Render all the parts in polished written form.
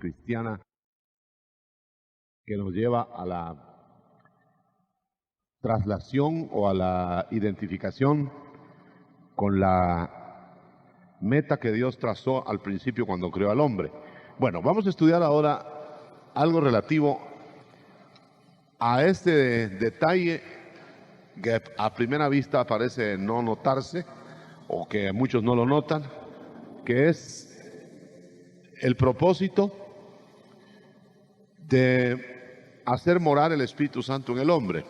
cristiana que nos lleva a la traslación o a la identificación con la meta que Dios trazó al principio cuando creó al hombre. Bueno, vamos a estudiar ahora algo relativo a este detalle que a primera vista parece no notarse, o que muchos no lo notan, que es el propósito de hacer morar el Espíritu Santo en el hombre.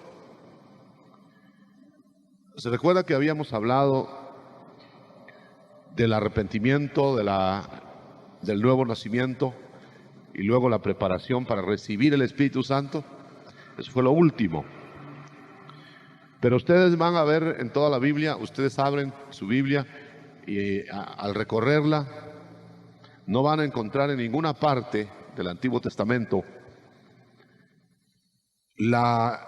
Se recuerda que habíamos hablado del arrepentimiento, del nuevo nacimiento y luego la preparación para recibir el Espíritu Santo. Eso fue lo último. Pero ustedes van a ver en toda la Biblia, ustedes abren su Biblia y al recorrerla no van a encontrar en ninguna parte del Antiguo Testamento la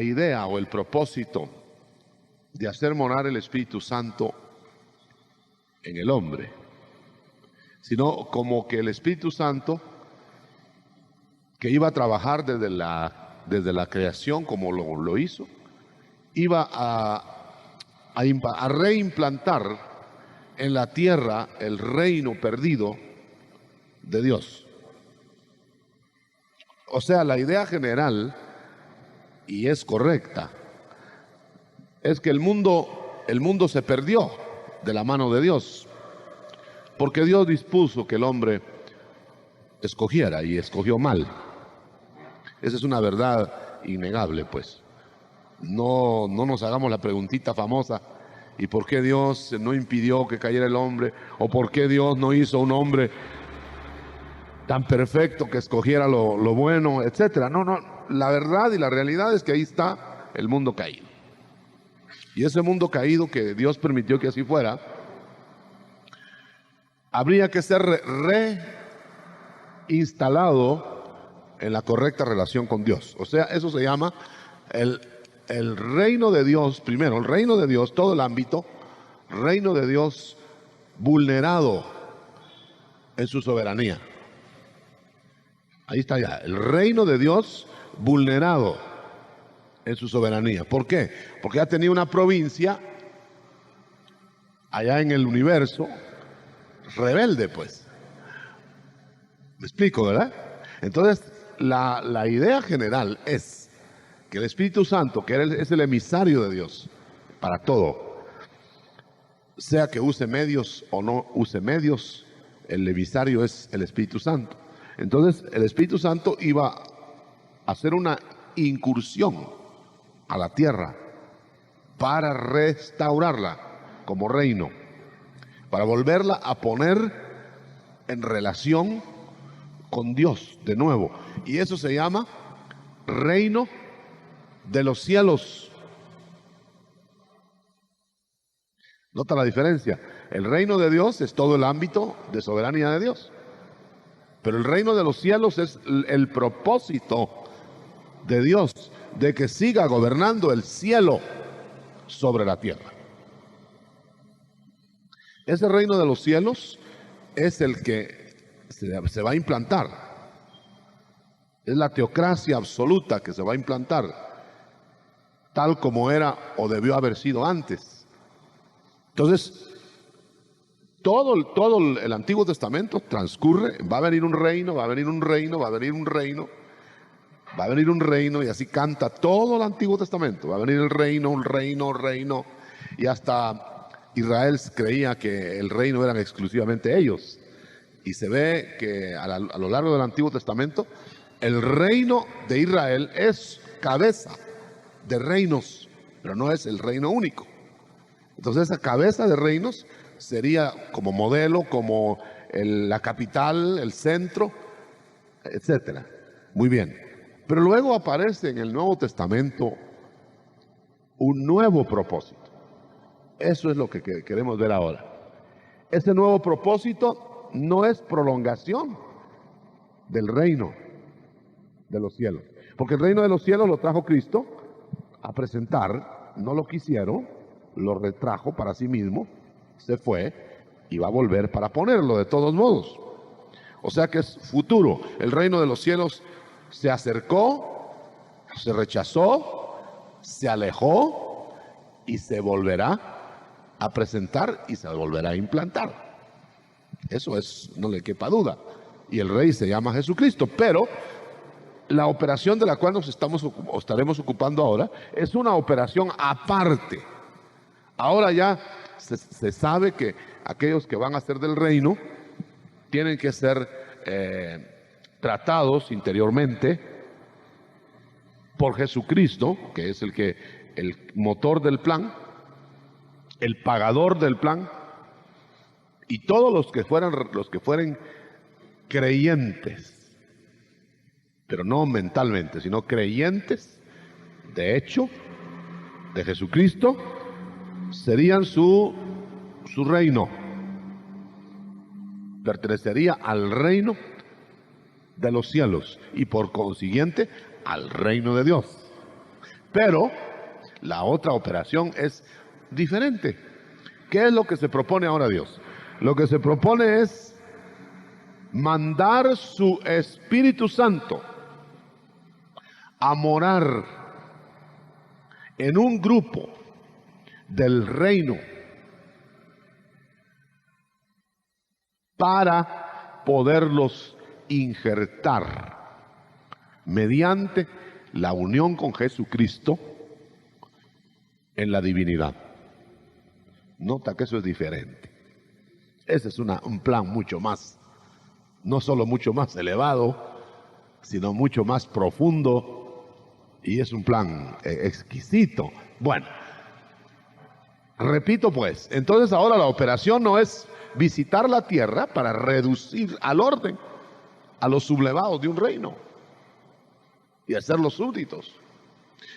idea o el propósito de hacer morar el Espíritu Santo en el hombre, sino como que el Espíritu Santo, que iba a trabajar desde la creación como lo hizo, iba a reimplantar en la tierra el reino perdido de Dios. O sea, la idea general, y es correcta, es que el mundo se perdió de la mano de Dios, porque Dios dispuso que el hombre escogiera y escogió mal. Esa es una verdad innegable, pues. No nos hagamos la preguntita famosa, ¿y por qué Dios no impidió que cayera el hombre? ¿O por qué Dios no hizo un hombre tan perfecto que escogiera lo bueno, etcétera? No, la verdad y la realidad es que ahí está el mundo caído. Y ese mundo caído que Dios permitió que así fuera, habría que ser reinstalado en la correcta relación con Dios. O sea, eso se llama el reino de Dios, primero, el reino de Dios, todo el ámbito, reino de Dios vulnerado en su soberanía. Ahí está ya, el reino de Dios vulnerado en su soberanía. ¿Por qué? Porque ha tenido una provincia allá en el universo rebelde, pues. ¿Me explico, verdad? Entonces, la idea general es que el Espíritu Santo, que es el emisario de Dios para todo, sea que use medios o no use medios, el emisario es el Espíritu Santo. Entonces, el Espíritu Santo iba a hacer una incursión a la tierra para restaurarla como reino, para volverla a poner en relación con Dios de nuevo. Y eso se llama reino de los cielos. ¿Nota la diferencia? El reino de Dios es todo el ámbito de soberanía de Dios, pero el reino de los cielos es el propósito de Dios de que siga gobernando el cielo sobre la tierra. Ese reino de los cielos es el que se va a implantar. Es la teocracia absoluta que se va a implantar, tal como era o debió haber sido antes. Entonces, todo el Antiguo Testamento transcurre, va a venir un reino, va a venir un reino, va a venir un reino, va a venir un reino, y así canta todo el Antiguo Testamento. Va a venir el reino, un reino, reino, y hasta Israel creía que el reino eran exclusivamente ellos. Y se ve que a lo largo del Antiguo Testamento, el reino de Israel es cabeza de reinos, pero no es el reino único. Entonces, esa cabeza de reinos sería como modelo, como la capital, el centro, etcétera. Muy bien. Pero luego aparece en el Nuevo Testamento un nuevo propósito. Eso es lo que queremos ver ahora. Ese nuevo propósito no es prolongación del reino de los cielos, porque el reino de los cielos lo trajo Cristo a presentar, no lo quisieron, lo retrajo para sí mismo, se fue y va a volver para ponerlo de todos modos. O sea que es futuro. El reino de los cielos se acercó, se rechazó, se alejó y se volverá a presentar y se volverá a implantar. Eso es, no le quepa duda. Y el rey se llama Jesucristo, pero la operación de la cual nos estaremos ocupando ahora es una operación aparte. Ahora ya se sabe que aquellos que van a ser del reino tienen que ser tratados interiormente por Jesucristo, que es el motor del plan, el pagador del plan, y todos los que fueren creyentes, pero no mentalmente, sino creyentes de hecho de Jesucristo, serían su reino. Pertenecería al reino de los cielos y por consiguiente al reino de Dios. Pero la otra operación es diferente. ¿Qué es lo que se propone ahora Dios? Lo que se propone es mandar su Espíritu Santo a morar en un grupo del reino para poderlos injertar mediante la unión con Jesucristo en la divinidad. Nota que eso es diferente. Ese es un plan mucho más, no solo mucho más elevado, sino mucho más profundo, y es un plan exquisito. Bueno, repito pues, entonces ahora la operación no es visitar la tierra para reducir al orden a los sublevados de un reino y hacerlos súbditos,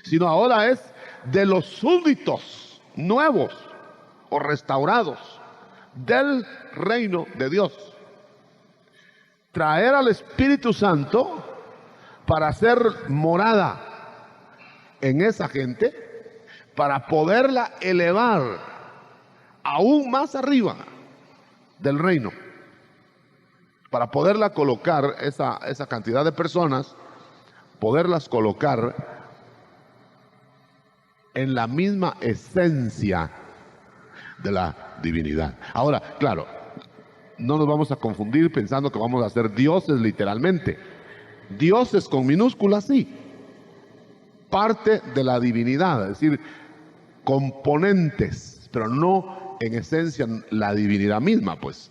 sino ahora es de los súbditos nuevos o restaurados del reino de Dios, traer al Espíritu Santo para hacer morada en esa gente, para poderla elevar aún más arriba del reino, para poderla colocar, esa cantidad de personas, poderlas colocar en la misma esencia de la divinidad. Ahora, claro, no nos vamos a confundir pensando que vamos a ser dioses literalmente. Dioses con minúsculas, sí, parte de la divinidad, es decir, componentes, pero no en esencia la divinidad misma, pues.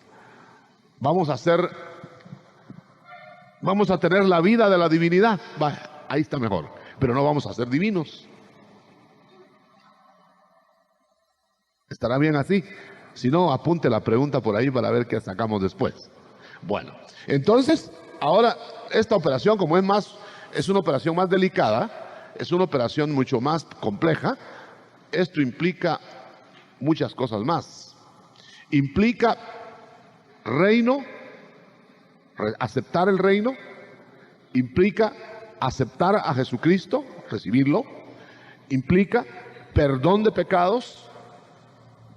Vamos a tener la vida de la divinidad, ahí está mejor, pero no vamos a ser divinos. ¿Estará bien así? Si no, apunte la pregunta por ahí para ver qué sacamos después. Bueno, entonces, ahora esta operación, como es una operación más delicada, es una operación mucho más compleja. Esto implica muchas cosas más. Implica reino, aceptar el reino, implica aceptar a Jesucristo, recibirlo, implica perdón de pecados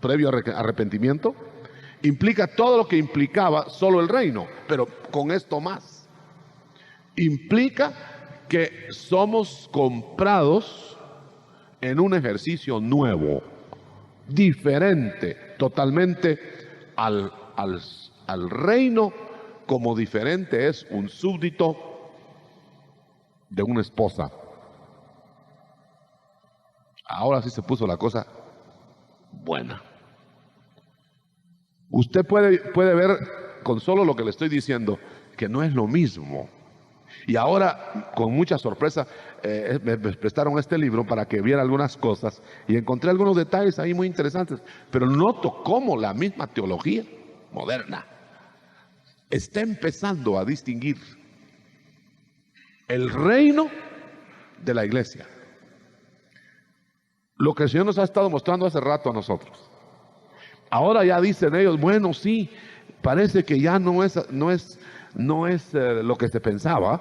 previo arrepentimiento, implica todo lo que implicaba solo el reino, pero con esto más. Implica que somos comprados en un ejercicio nuevo, diferente totalmente al reino, como diferente es un súbdito de una esposa. Ahora sí se puso la cosa buena. Usted puede ver con solo lo que le estoy diciendo que no es lo mismo. Y ahora, con mucha sorpresa, me prestaron este libro para que viera algunas cosas y encontré algunos detalles ahí muy interesantes, pero noto cómo la misma teología moderna está empezando a distinguir el reino de la iglesia. Lo que el Señor nos ha estado mostrando hace rato a nosotros. Ahora ya dicen ellos, bueno, sí, parece que ya no es lo que se pensaba.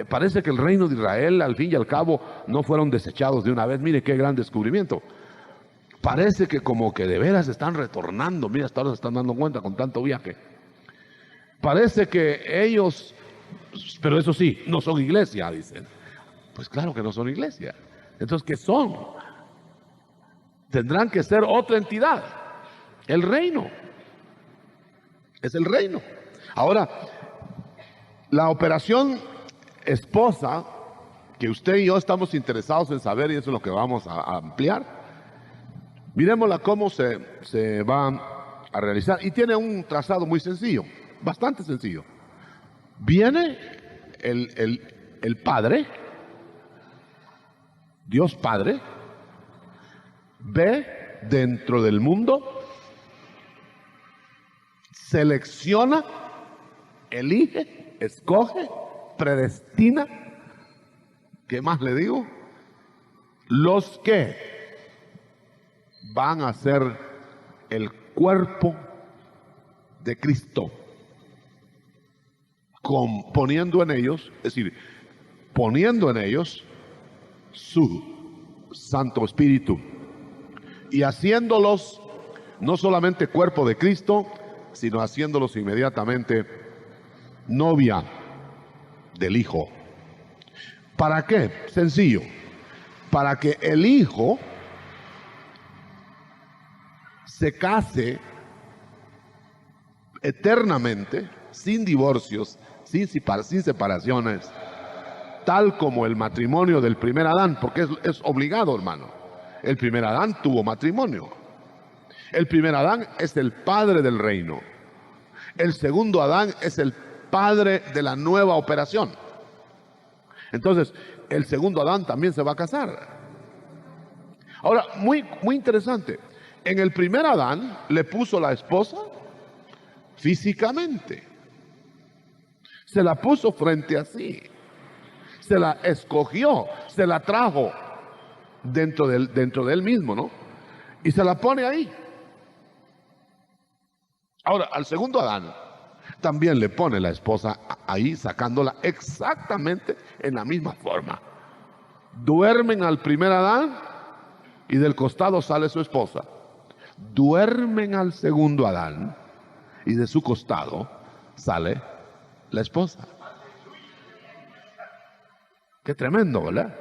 Parece que el reino de Israel, al fin y al cabo, no fueron desechados de una vez. Mire qué gran descubrimiento. Parece que como que de veras están retornando. Mira, hasta ahora se están dando cuenta con tanto viaje. Parece que ellos, pero eso sí, no son iglesia, dicen. Pues claro que no son iglesia. Entonces, ¿qué son? Tendrán que ser otra entidad. El reino. Es el reino. Ahora, la operación esposa, que usted y yo estamos interesados en saber, y eso es lo que vamos a ampliar, miremosla cómo se va a realizar. Y tiene un trazado muy sencillo, bastante sencillo. Viene el Padre, Dios Padre, ve dentro del mundo, selecciona, elige, escoge, predestina. ¿Qué más le digo? Los que van a ser el cuerpo de Cristo, poniendo en ellos, es decir, poniendo en ellos su Santo Espíritu y haciéndolos no solamente cuerpo de Cristo, sino haciéndolos inmediatamente novia del Hijo. ¿Para qué? Sencillo. Para que el Hijo se case eternamente, sin divorcios, sin separaciones, tal como el matrimonio del primer Adán, porque es obligado, hermano. El primer Adán tuvo matrimonio. El primer Adán es el padre del reino. El segundo Adán es el padre de la nueva operación. Entonces, el segundo Adán también se va a casar. Ahora, muy interesante. En el primer Adán le puso la esposa físicamente. Se la puso frente a sí. Se la escogió, se la trajo dentro de él mismo, ¿no? Y se la pone ahí. Ahora, al segundo Adán también le pone la esposa ahí, sacándola exactamente en la misma forma. Duermen al primer Adán y del costado sale su esposa. Duermen al segundo Adán y de su costado sale la esposa. Qué tremendo, ¿verdad?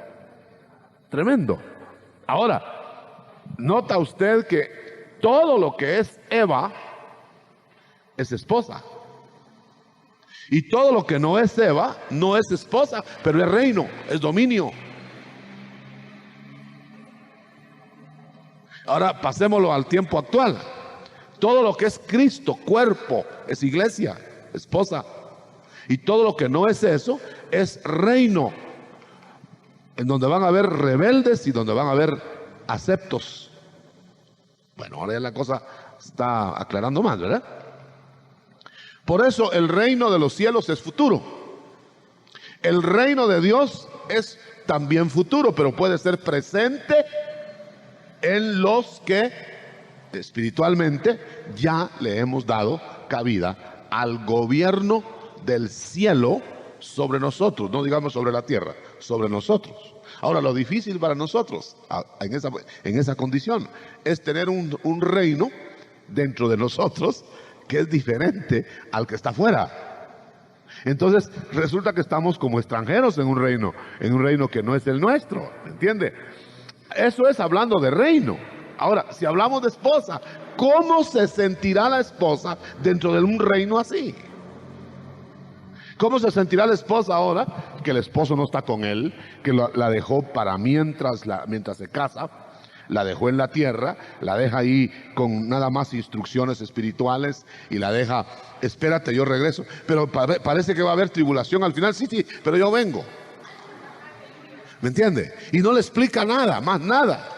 Tremendo. Ahora, nota usted que todo lo que es Eva es esposa. Y todo lo que no es Eva no es esposa, pero es reino, es dominio. Ahora pasémoslo al tiempo actual. Todo lo que es Cristo, cuerpo, es iglesia, esposa. Y todo lo que no es eso, es reino, en donde van a haber rebeldes y donde van a haber aceptos. Bueno, ahora ya la cosa está aclarando más, ¿verdad? Por eso el reino de los cielos es futuro. El reino de Dios es también futuro, pero puede ser presente en los que espiritualmente ya le hemos dado cabida al gobierno del cielo sobre nosotros, no digamos sobre la tierra, sobre nosotros. Ahora, lo difícil para nosotros en esa condición es tener un reino dentro de nosotros que es diferente al que está afuera. Entonces resulta que estamos como extranjeros en un reino que no es el nuestro, ¿me entiende? Eso es hablando de reino. Ahora, si hablamos de esposa, ¿cómo se sentirá la esposa dentro de un reino así? ¿Cómo se sentirá la esposa ahora que el esposo no está con él, que la dejó para mientras se casa? La dejó en la tierra, la deja ahí con nada más instrucciones espirituales y la deja, espérate, yo regreso. Pero parece que va a haber tribulación al final. Sí, pero yo vengo. ¿Me entiende? Y no le explica nada, más nada.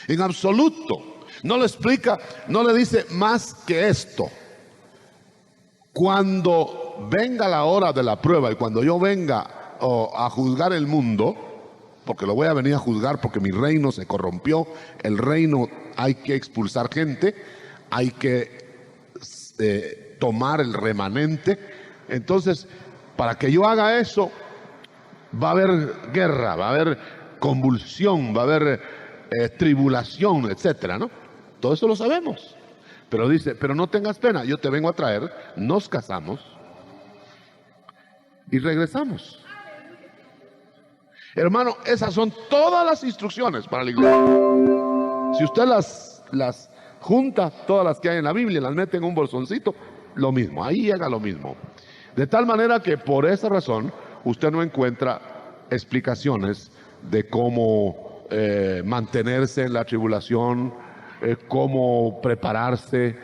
En absoluto. No le explica, no le dice más que esto. Cuando venga la hora de la prueba y cuando yo venga a juzgar el mundo, porque lo voy a venir a juzgar porque mi reino se corrompió, el reino hay que expulsar gente, hay que tomar el remanente. Entonces, para que yo haga eso, va a haber guerra, va a haber convulsión, va a haber tribulación, etcétera, ¿no? Todo eso lo sabemos. Pero dice, pero no tengas pena, yo te vengo a traer, nos casamos y regresamos. Hermano, esas son todas las instrucciones para la iglesia. Si usted las junta, todas las que hay en la Biblia, las mete en un bolsoncito, lo mismo, ahí llega lo mismo. De tal manera que por esa razón usted no encuentra explicaciones de cómo mantenerse en la tribulación, cómo prepararse,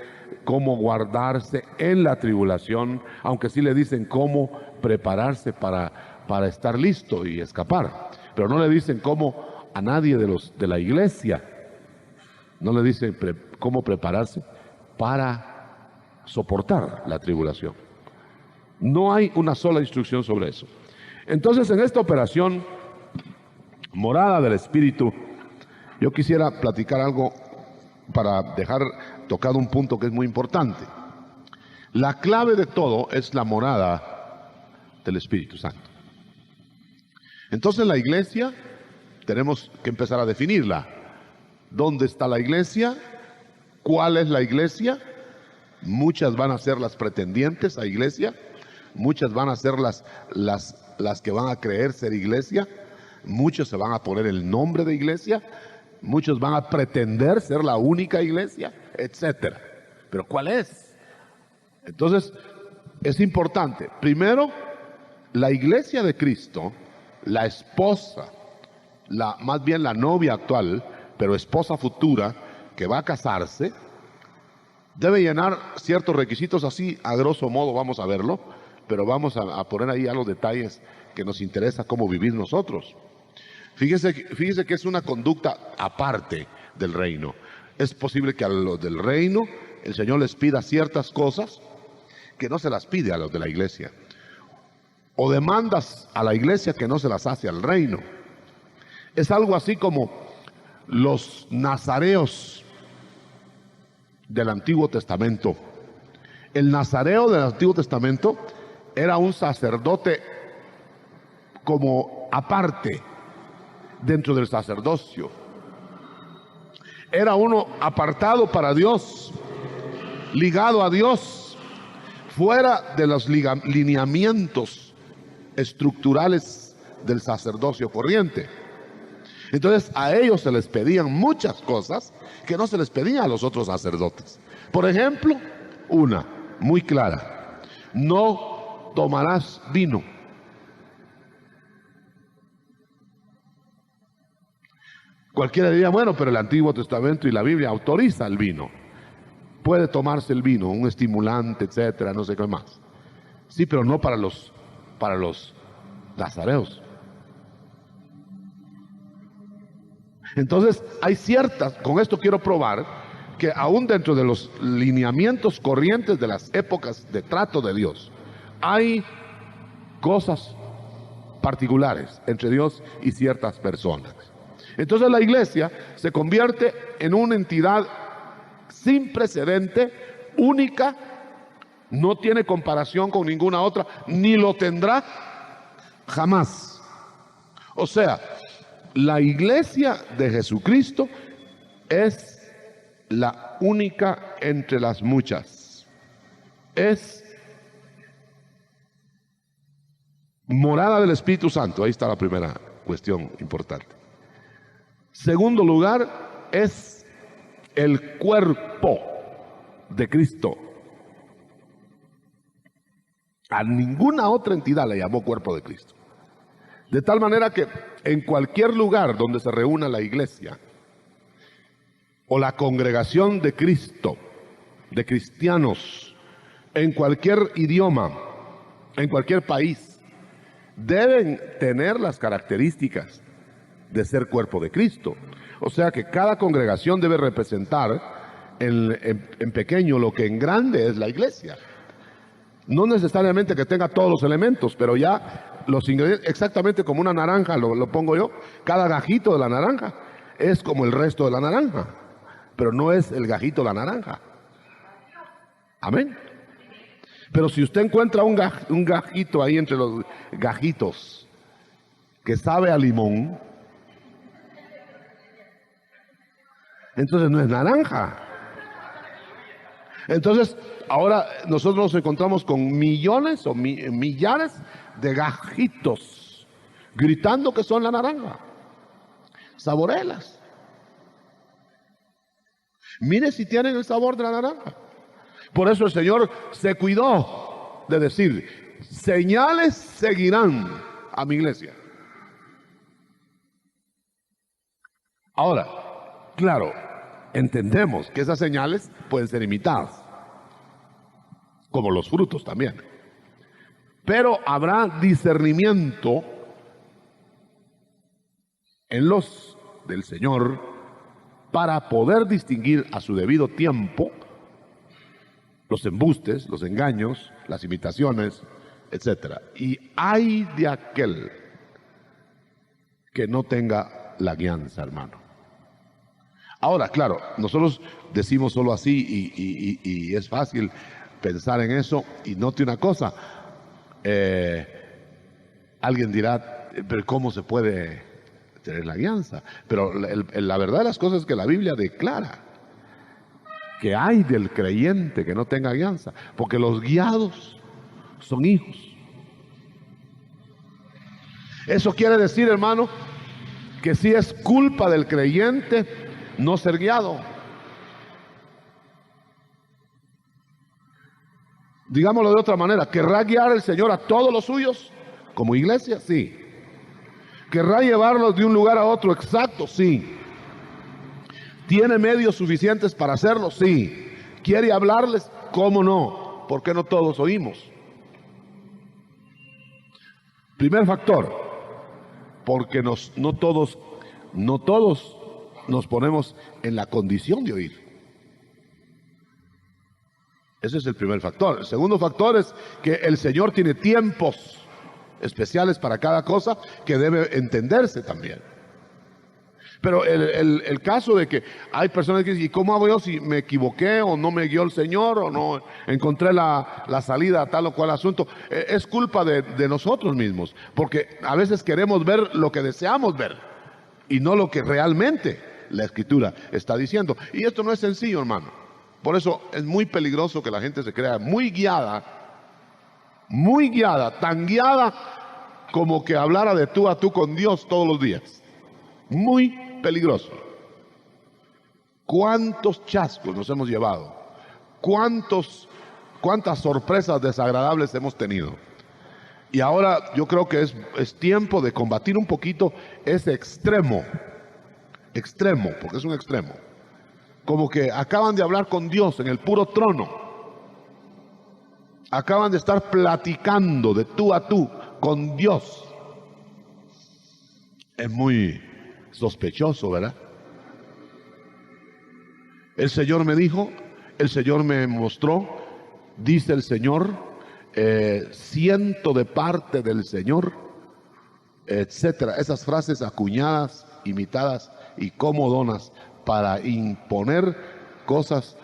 cómo guardarse en la tribulación, aunque sí le dicen cómo prepararse para estar listo y escapar, pero no le dicen cómo a nadie de la iglesia, no le dicen cómo prepararse para soportar la tribulación. No hay una sola instrucción sobre eso. Entonces, en esta operación morada del Espíritu, yo quisiera platicar algo para dejar tocado un punto que es muy importante. La clave de todo es la morada del Espíritu Santo. Entonces la iglesia tenemos que empezar a definirla. ¿Dónde está la iglesia? ¿Cuál es la iglesia? Muchas van a ser las pretendientes a iglesia, muchas van a ser las que van a creer ser iglesia, muchos se van a poner el nombre de iglesia, muchos van a pretender ser la única iglesia, etcétera. Pero ¿cuál es? Entonces es importante, primero, la iglesia de Cristo, la esposa, más bien la novia actual, pero esposa futura que va a casarse, debe llenar ciertos requisitos. Así a grosso modo vamos a verlo, pero vamos a poner ahí a los detalles que nos interesa cómo vivir nosotros. Fíjese que es una conducta aparte del reino. Es posible que a los del reino el Señor les pida ciertas cosas que no se las pide a los de la iglesia, o demandas a la iglesia que no se las hace al reino. Es algo así como los nazareos del Antiguo Testamento. El nazareo del Antiguo Testamento era un sacerdote como aparte dentro del sacerdocio. Era uno apartado para Dios, ligado a Dios, fuera de los lineamientos estructurales del sacerdocio corriente. Entonces a ellos se les pedían muchas cosas que no se les pedían a los otros sacerdotes. Por ejemplo, una muy clara: no tomarás vino. Cualquiera diría, bueno, pero el Antiguo Testamento y la Biblia autoriza el vino. Puede tomarse el vino, un estimulante, etcétera, no sé qué más. Sí, pero no para los nazareos. Entonces hay ciertas, con esto quiero probar que aún dentro de los lineamientos corrientes de las épocas de trato de Dios, hay cosas particulares entre Dios y ciertas personas. Entonces la iglesia se convierte en una entidad sin precedente, única, no tiene comparación con ninguna otra, ni lo tendrá jamás. O sea, la iglesia de Jesucristo es la única entre las muchas. Es morada del Espíritu Santo. Ahí está la primera cuestión importante. Segundo lugar, es el cuerpo de Cristo. A ninguna otra entidad le llamó cuerpo de Cristo. De tal manera que en cualquier lugar donde se reúna la iglesia o la congregación de Cristo, de cristianos, en cualquier idioma, en cualquier país, deben tener las características de ser cuerpo de Cristo. O sea que cada congregación debe representar en pequeño lo que en grande es la iglesia. No necesariamente que tenga todos los elementos, pero ya los ingredientes, exactamente como una naranja, lo pongo yo, cada gajito de la naranja es como el resto de la naranja, pero no es el gajito de la naranja. Amén. Pero si usted encuentra un gajito ahí entre los gajitos que sabe a limón, entonces no es naranja. Entonces, ahora nosotros nos encontramos con millones o millares de gajitos gritando que son la naranja. Saborelas. Mire si tienen el sabor de la naranja. Por eso el Señor se cuidó de decir, señales seguirán a mi iglesia. Ahora, claro, entendemos que esas señales pueden ser imitadas, como los frutos también. Pero habrá discernimiento en los del Señor para poder distinguir a su debido tiempo los embustes, los engaños, las imitaciones, etc. Y ay de aquel que no tenga la guianza, hermano. Ahora, claro, nosotros decimos solo así y es fácil pensar en eso. Y note una cosa, alguien dirá, pero ¿cómo se puede tener la guianza? Pero la verdad de las cosas es que la Biblia declara que hay del creyente que no tenga guianza, porque los guiados son hijos. Eso quiere decir, hermano, que sí es culpa del creyente no ser guiado. Digámoslo de otra manera, ¿querrá guiar el Señor a todos los suyos como iglesia? Sí. ¿Querrá llevarlos de un lugar a otro exacto? Sí. ¿Tiene medios suficientes para hacerlo? Sí. ¿Quiere hablarles? ¿Cómo no? ¿Por qué no todos oímos? Primer factor, porque no todos nos ponemos en la condición de oír. Ese es el primer factor. El segundo factor es que el Señor tiene tiempos especiales para cada cosa que debe entenderse también. Pero el caso de que hay personas que dicen, ¿y cómo hago yo si me equivoqué o no me guió el Señor o no encontré la salida a tal o cual asunto? Es culpa de nosotros mismos, porque a veces queremos ver lo que deseamos ver y no lo que realmente la Escritura está diciendo. Y esto no es sencillo, hermano. Por eso es muy peligroso que la gente se crea muy guiada, tan guiada como que hablara de tú a tú con Dios todos los días. Muy peligroso. ¿Cuántos chascos nos hemos llevado? ¿Cuántas sorpresas desagradables hemos tenido? Y ahora yo creo que es tiempo de combatir un poquito ese extremo, porque es un extremo. Como que acaban de hablar con Dios en el puro trono. Acaban de estar platicando de tú a tú con Dios. Es muy sospechoso, ¿verdad? El Señor me dijo, el Señor me mostró, dice el Señor, siento de parte del Señor, etcétera. Esas frases acuñadas, imitadas y comodonas para imponer cosas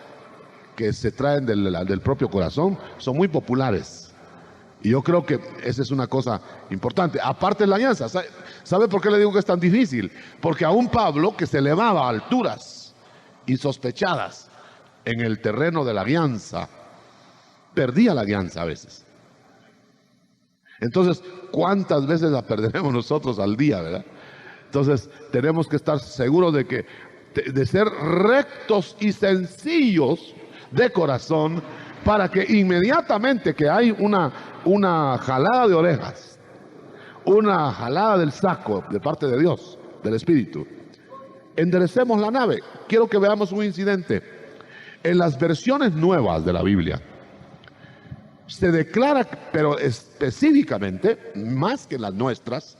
que se traen del propio corazón, son muy populares. Y yo creo que esa es una cosa importante. Aparte de la alianza, ¿sabe por qué le digo que es tan difícil? Porque aún Pablo, que se elevaba a alturas insospechadas en el terreno de la alianza, perdía la alianza a veces. Entonces, ¿cuántas veces la perderemos nosotros al día, verdad? Entonces, tenemos que estar seguros de ser rectos y sencillos de corazón, para que inmediatamente que hay una jalada de orejas, una jalada del saco de parte de Dios, del Espíritu, enderecemos la nave. Quiero que veamos un incidente. En las versiones nuevas de la Biblia se declara, pero específicamente, más que las nuestras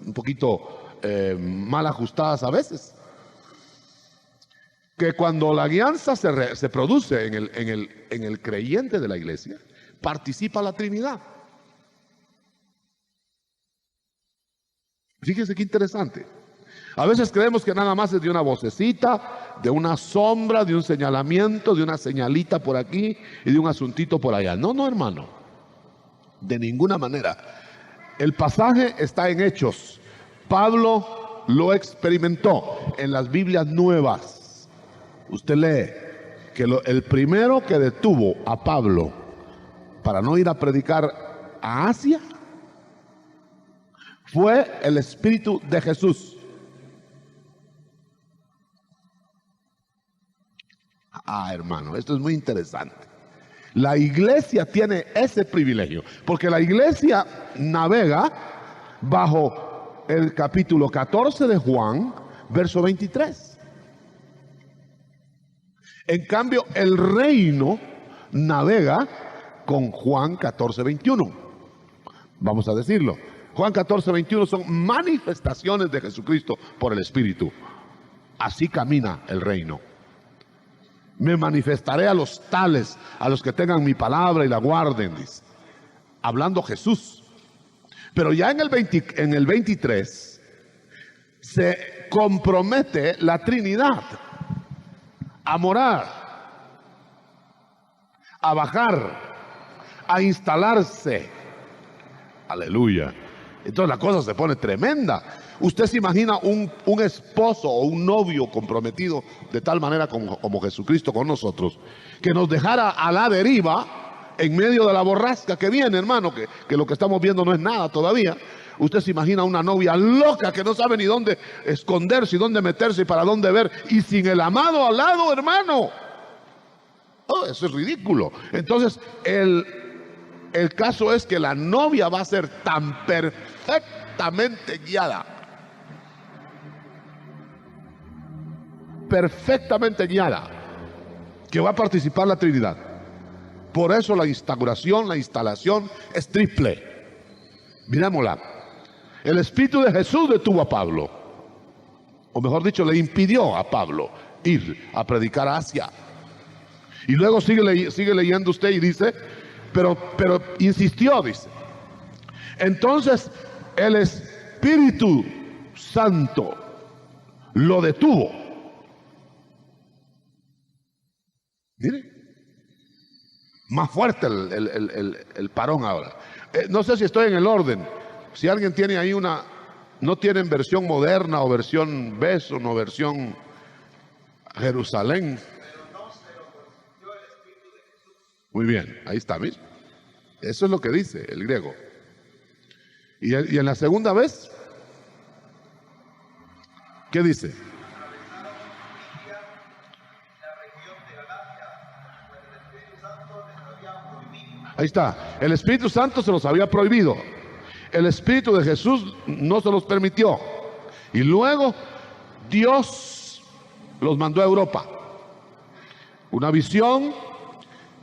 un poquito mal ajustadas a veces, que cuando la alianza se produce en el creyente de la iglesia, participa la Trinidad. Fíjese qué interesante. A veces creemos que nada más es de una vocecita, de una sombra, de un señalamiento, de una señalita por aquí y de un asuntito por allá. No, hermano, de ninguna manera. El pasaje está en Hechos. Pablo lo experimentó en las Biblias nuevas. Usted lee que el primero que detuvo a Pablo para no ir a predicar a Asia fue el Espíritu de Jesús. Hermano, esto es muy interesante. La iglesia tiene ese privilegio, porque la iglesia navega bajo el capítulo 14 de Juan, verso 23. En cambio, el reino navega con Juan 14, 21. Vamos a decirlo. Juan 14, 21 son manifestaciones de Jesucristo por el Espíritu. Así camina el reino. Me manifestaré a los tales, a los que tengan mi palabra y la guarden, dice. Hablando Jesús. Pero ya en el 23 se compromete la Trinidad a morar, a bajar, a instalarse. Aleluya. Entonces la cosa se pone tremenda. Usted se imagina un esposo o un novio comprometido de tal manera como Jesucristo con nosotros, que nos dejara a la deriva en medio de la borrasca que viene, hermano, que lo que estamos viendo no es nada todavía. Usted se imagina una novia loca que no sabe ni dónde esconderse y dónde meterse y para dónde ver, y sin el amado al lado, hermano. Oh, eso es ridículo. Entonces el caso es que la novia va a ser tan perfectamente guiada, que va a participar la Trinidad. Por eso la instalación es triple. Mirémosla. El Espíritu de Jesús detuvo a Pablo, o mejor dicho, le impidió a Pablo ir a predicar a Asia. Y luego sigue leyendo usted y dice, pero insistió, dice. Entonces el Espíritu Santo lo detuvo. Mire, más fuerte el parón ahora. No sé si estoy en el orden. Si alguien tiene ahí no tienen versión moderna o versión Beson o versión Jerusalén. Muy bien, ahí está mismo. Eso es lo que dice el griego. Y en la segunda vez, ¿qué dice? Ahí está. El Espíritu Santo se los había prohibido. El Espíritu de Jesús no se los permitió. Y luego Dios los mandó a Europa. Una visión,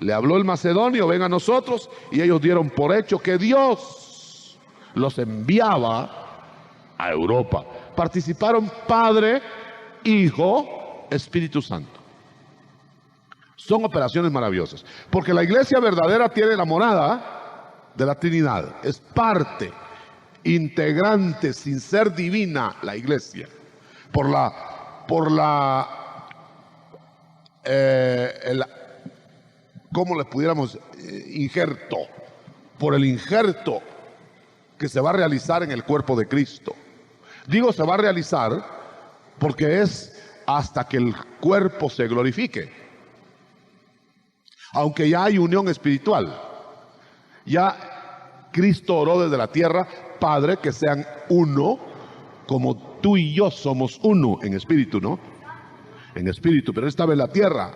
le habló el macedonio, ven a nosotros, y ellos dieron por hecho que Dios los enviaba a Europa. Participaron Padre, Hijo, Espíritu Santo. Son operaciones maravillosas, porque la iglesia verdadera tiene la morada de la Trinidad. Es parte integrante, sin ser divina, la iglesia. ¿Cómo le pudiéramos injerto? Por el injerto que se va a realizar en el cuerpo de Cristo. Digo se va a realizar porque es hasta que el cuerpo se glorifique. Aunque ya hay unión espiritual. Ya Cristo oró desde la tierra, Padre, que sean uno, como tú y yo somos uno en espíritu, ¿no? En espíritu, pero esta vez la tierra.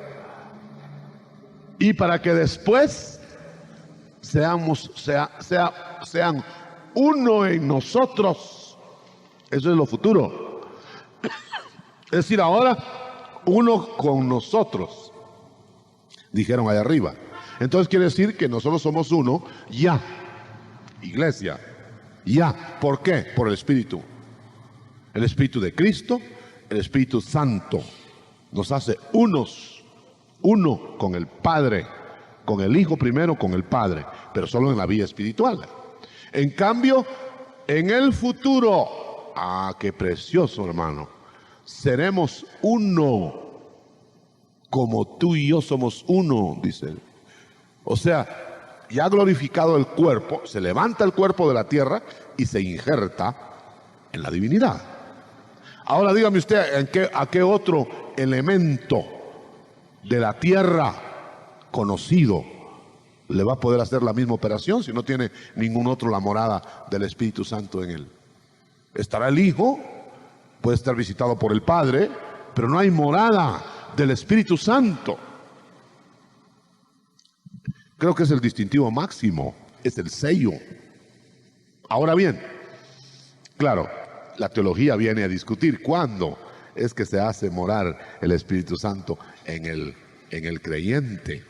Y para que después sean uno en nosotros. Eso es lo futuro. Es decir, ahora uno con nosotros. Dijeron allá arriba. Entonces quiere decir que nosotros somos uno ya. Iglesia. Ya. ¿Por qué? Por el Espíritu. El Espíritu de Cristo, el Espíritu Santo. Nos hace unos. Uno con el Padre. Con el Hijo primero, con el Padre. Pero solo en la vida espiritual. En cambio, en el futuro. Qué precioso, hermano. Seremos uno. Como tú y yo somos uno, dice él. O sea, ya glorificado el cuerpo, se levanta el cuerpo de la tierra y se injerta en la divinidad. Ahora dígame usted, ¿a qué otro elemento de la tierra conocido le va a poder hacer la misma operación si no tiene ningún otro la morada del Espíritu Santo en él. Estará el Hijo, puede estar visitado por el Padre, pero no hay morada del Espíritu Santo. Creo que es el distintivo máximo, es el sello. Ahora bien, claro, la teología viene a discutir cuándo es que se hace morar el Espíritu Santo en el creyente.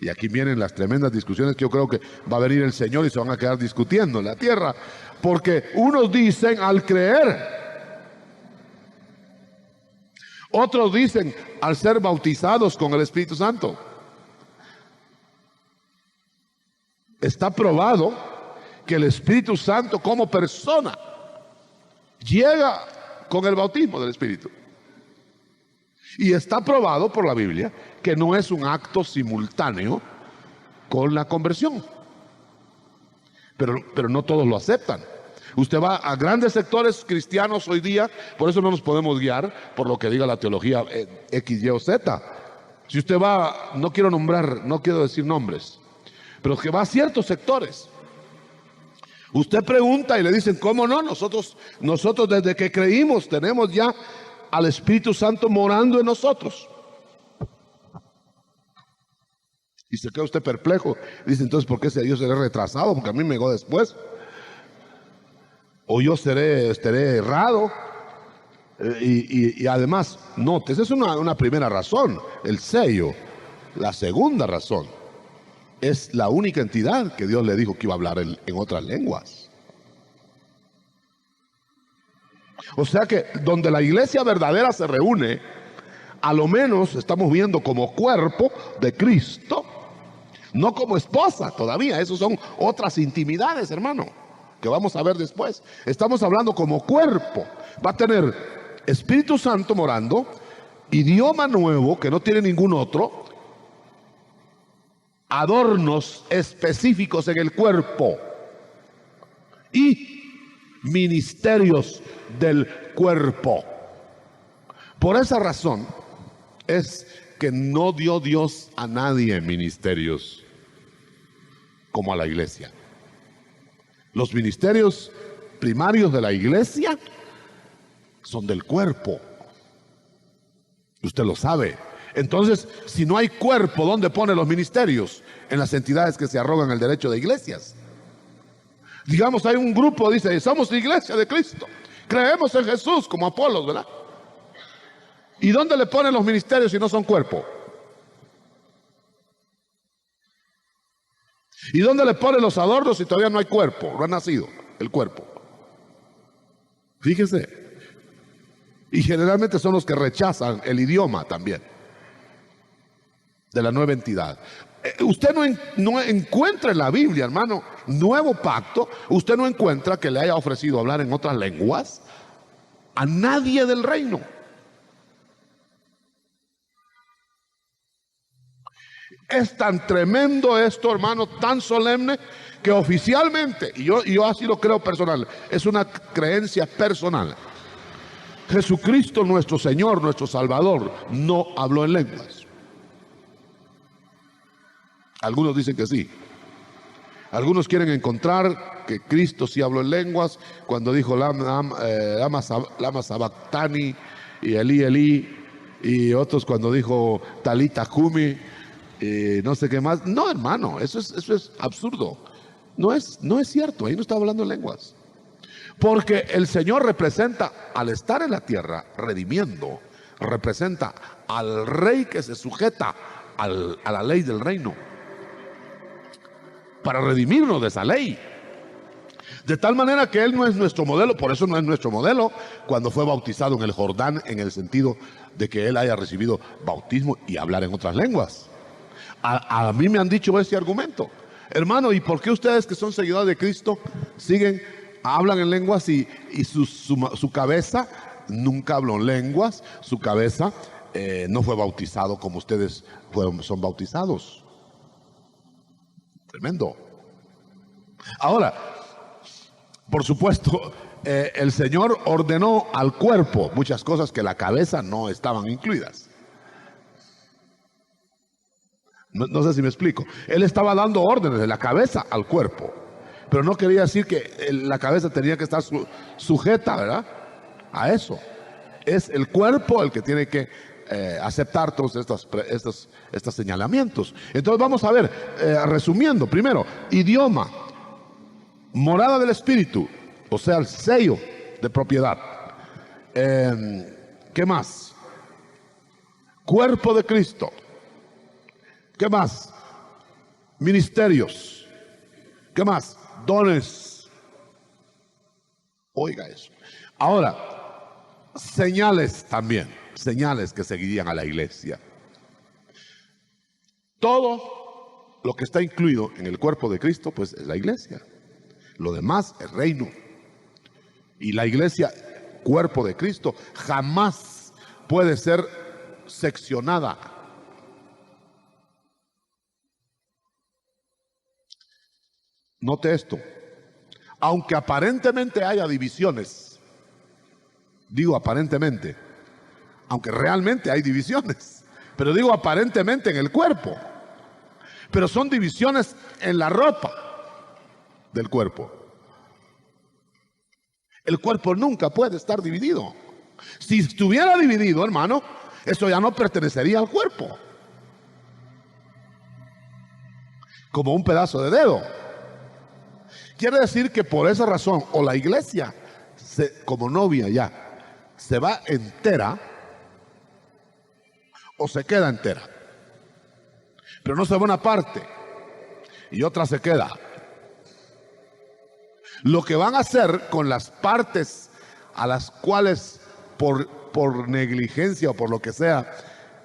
Y aquí vienen las tremendas discusiones que yo creo que va a venir el Señor y se van a quedar discutiendo en la tierra. Porque unos dicen al creer, otros dicen al ser bautizados con el Espíritu Santo. Está probado que el Espíritu Santo como persona llega con el bautismo del Espíritu. Y está probado por la Biblia que no es un acto simultáneo con la conversión. Pero no todos lo aceptan. Usted va a grandes sectores cristianos hoy día, por eso no nos podemos guiar por lo que diga la teología X, Y o Z. Si usted va, no quiero decir nombres, pero que va a ciertos sectores, usted pregunta y le dicen, ¿cómo no? Nosotros desde que creímos tenemos ya al Espíritu Santo morando en nosotros. Y se queda usted perplejo. Dice, entonces, ¿por qué yo seré retrasado? Porque a mí me llegó después. O yo estaré errado. Y además, note, esa es una primera razón, el sello. La segunda razón es la única entidad que Dios le dijo que iba a hablar en otras lenguas. O sea que donde la iglesia verdadera se reúne, a lo menos estamos viendo como cuerpo de Cristo, no como esposa todavía. Esas son otras intimidades, hermano, que vamos a ver después. Estamos hablando como cuerpo. Va a tener Espíritu Santo morando, idioma nuevo que no tiene ningún otro, adornos específicos en el cuerpo y ministerios del cuerpo. Por esa razón es que no dio Dios a nadie ministerios como a la iglesia. Los ministerios primarios de la iglesia son del cuerpo. Usted lo sabe. Entonces, si no hay cuerpo, ¿dónde pone los ministerios? En las entidades que se arrogan el derecho de iglesias. Digamos, hay un grupo, dice, somos la iglesia de Cristo, creemos en Jesús como Apolos, ¿verdad? ¿Y dónde le ponen los ministerios si no son cuerpo? ¿Y dónde le ponen los adornos si todavía no hay cuerpo? No ha nacido el cuerpo. Fíjese. Y generalmente son los que rechazan el idioma también de la nueva entidad. Usted no encuentra en la Biblia, hermano, nuevo pacto. Usted no encuentra que le haya ofrecido hablar en otras lenguas a nadie del reino. Es tan tremendo esto, hermano, tan solemne, que oficialmente, y yo así lo creo personal, es una creencia personal. Jesucristo nuestro Señor, nuestro Salvador, no habló en lenguas. Algunos dicen que sí. Algunos quieren encontrar que Cristo sí habló en lenguas cuando dijo lama sabactani y Elí, Elí, y otros cuando dijo talita cumi, no sé qué más. No, hermano, eso es absurdo. No es cierto, ahí no está hablando en lenguas. Porque el Señor representa, al estar en la tierra redimiendo, representa al rey que se sujeta a la ley del reino, para redimirnos de esa ley. De tal manera que Él no es nuestro modelo. Por eso no es nuestro modelo cuando fue bautizado en el Jordán, en el sentido de que Él haya recibido bautismo y hablar en otras lenguas. A mí me han dicho ese argumento. Hermano, ¿y por qué ustedes que son seguidores de Cristo hablan en lenguas y su cabeza nunca habló en lenguas? Su cabeza no fue bautizado como ustedes son bautizados. Tremendo. Ahora, por supuesto, el Señor ordenó al cuerpo muchas cosas que la cabeza no estaban incluidas. No sé si me explico. Él estaba dando órdenes de la cabeza al cuerpo, pero no quería decir que la cabeza tenía que estar sujeta, ¿verdad?, a eso. Es el cuerpo el que tiene que aceptar todos estos señalamientos. Entonces vamos a ver, resumiendo, primero, idioma, morada del Espíritu, o sea, el sello de propiedad. ¿Qué más? Cuerpo de Cristo. ¿Qué más? Ministerios. ¿Qué más? Dones. Oiga eso. Ahora, señales también, señales que seguirían a la iglesia. Todo lo que está incluido en el cuerpo de Cristo, pues es la iglesia. Lo demás es reino. Y la iglesia, cuerpo de Cristo, jamás puede ser seccionada. Note esto. Aunque aparentemente haya divisiones, digo aparentemente, aunque realmente hay divisiones, pero digo aparentemente en el cuerpo, pero son divisiones en la ropa del cuerpo. El cuerpo nunca puede estar dividido. Si estuviera dividido, hermano, eso ya no pertenecería al cuerpo, como un pedazo de dedo. Quiere decir que por esa razón, o la iglesia, como novia ya, se va entera, o se queda entera. Pero no se va una parte y otra se queda. Lo que van a hacer con las partes a las cuales por negligencia o por lo que sea,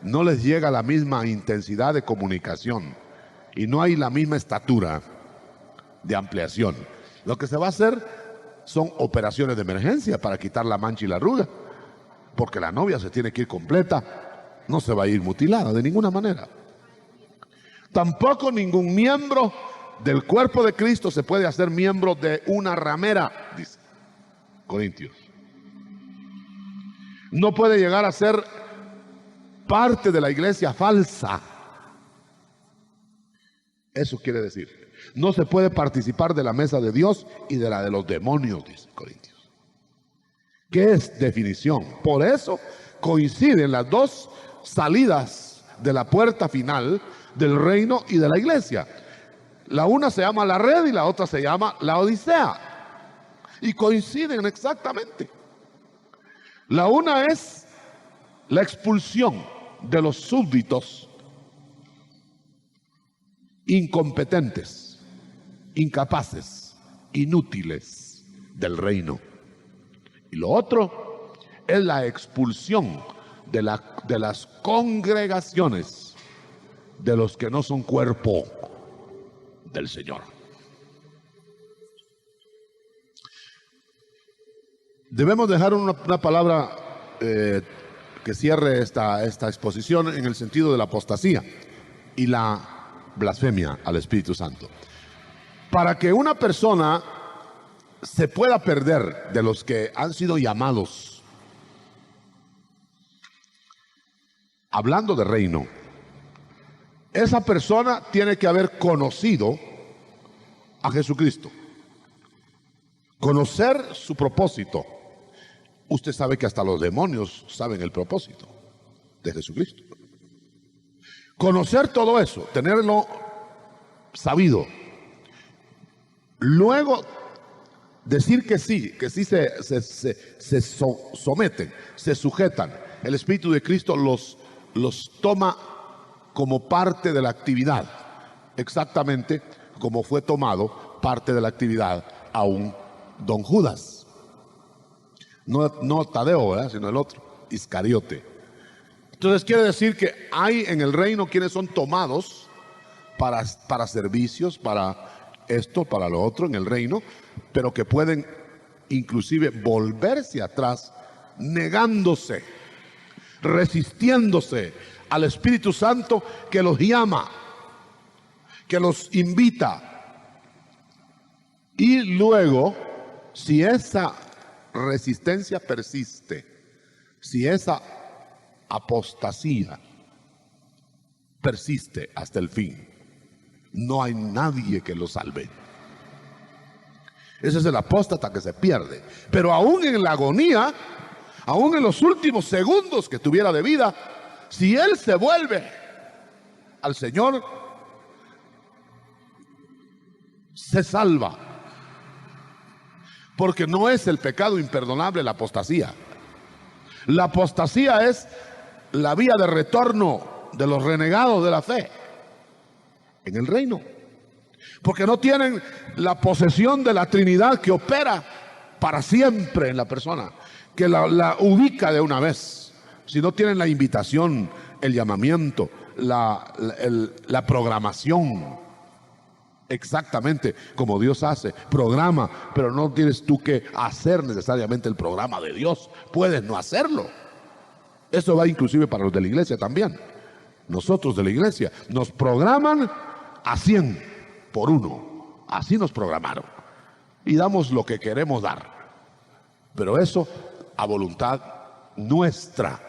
no les llega la misma intensidad de comunicación y no hay la misma estatura de ampliación, lo que se va a hacer son operaciones de emergencia para quitar la mancha y la arruga, porque la novia se tiene que ir completa, no se va a ir mutilada de ninguna manera. Tampoco ningún miembro del cuerpo de Cristo se puede hacer miembro de una ramera, dice Corintios. No puede llegar a ser parte de la iglesia falsa. Eso quiere decir, no se puede participar de la mesa de Dios y de la de los demonios, dice Corintios. ¿Qué es definición? Por eso coinciden las dos salidas de la puerta final del reino y de la iglesia. La una se llama la red y la otra se llama la odisea. Y coinciden exactamente. La una es la expulsión de los súbditos incompetentes, incapaces, inútiles del reino. Y lo otro es la expulsión de las congregaciones de los que no son cuerpo del Señor. Debemos dejar una palabra que cierre esta exposición en el sentido de la apostasía y la blasfemia al Espíritu Santo. Para que una persona se pueda perder de los que han sido llamados, hablando de reino, esa persona tiene que haber conocido a Jesucristo, conocer su propósito. Usted sabe que hasta los demonios saben el propósito de Jesucristo. Conocer todo eso, tenerlo sabido. Luego decir que sí se someten, se sujetan. El Espíritu de Cristo los toma como parte de la actividad, exactamente como fue tomado parte de la actividad a un don Judas. No Tadeo, ¿verdad?, sino el otro, Iscariote. Entonces quiere decir que hay en el reino quienes son tomados para servicios, para esto, para lo otro en el reino, pero que pueden inclusive volverse atrás, negándose, resistiéndose al Espíritu Santo que los llama, que los invita. Y luego, si esa resistencia persiste, si esa apostasía persiste hasta el fin. No hay nadie que lo salve. Ese es el apóstata que se pierde. Pero aún en la agonía, aún en los últimos segundos que tuviera de vida, si él se vuelve al Señor, se salva. Porque no es el pecado imperdonable la apostasía. La apostasía es la vía de retorno de los renegados de la fe en el reino. Porque no tienen la posesión de la Trinidad que opera para siempre en la persona, que la ubica de una vez. Si no tienen la invitación, el llamamiento, la programación, exactamente como Dios hace, programa, pero no tienes tú que hacer necesariamente el programa de Dios. Puedes no hacerlo. Eso va inclusive para los de la iglesia también. Nosotros de la iglesia nos programan a 100 por 1. Así nos programaron. Y damos lo que queremos dar. Pero eso a voluntad nuestra.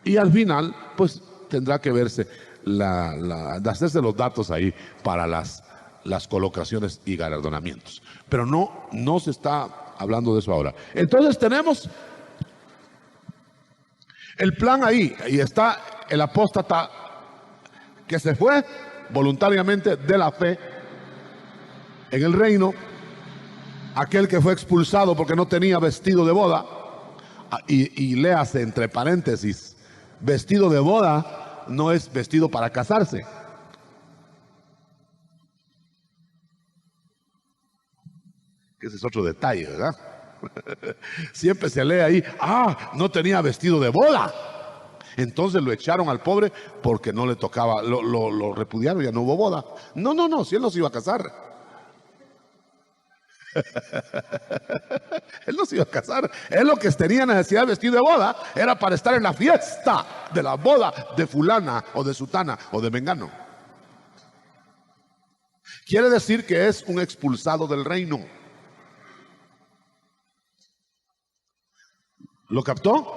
Y al final, pues tendrá que verse de hacerse los datos ahí para las colocaciones y galardonamientos. Pero no se está hablando de eso ahora. Entonces tenemos el plan ahí. Y está el apóstata que se fue voluntariamente de la fe en el reino, aquel que fue expulsado porque no tenía vestido de boda, y léase entre paréntesis, vestido de boda no es vestido para casarse. Ese es otro detalle, ¿verdad? Siempre se lee ahí, no tenía vestido de boda. Entonces lo echaron al pobre porque no le tocaba, lo repudiaron, ya no hubo boda. No, si él no se iba a casar. Él no se iba a casar. Él lo que tenía necesidad de vestido de boda era para estar en la fiesta de la boda de fulana o de sutana o de mengano. Quiere decir que es un expulsado del reino. ¿Lo captó?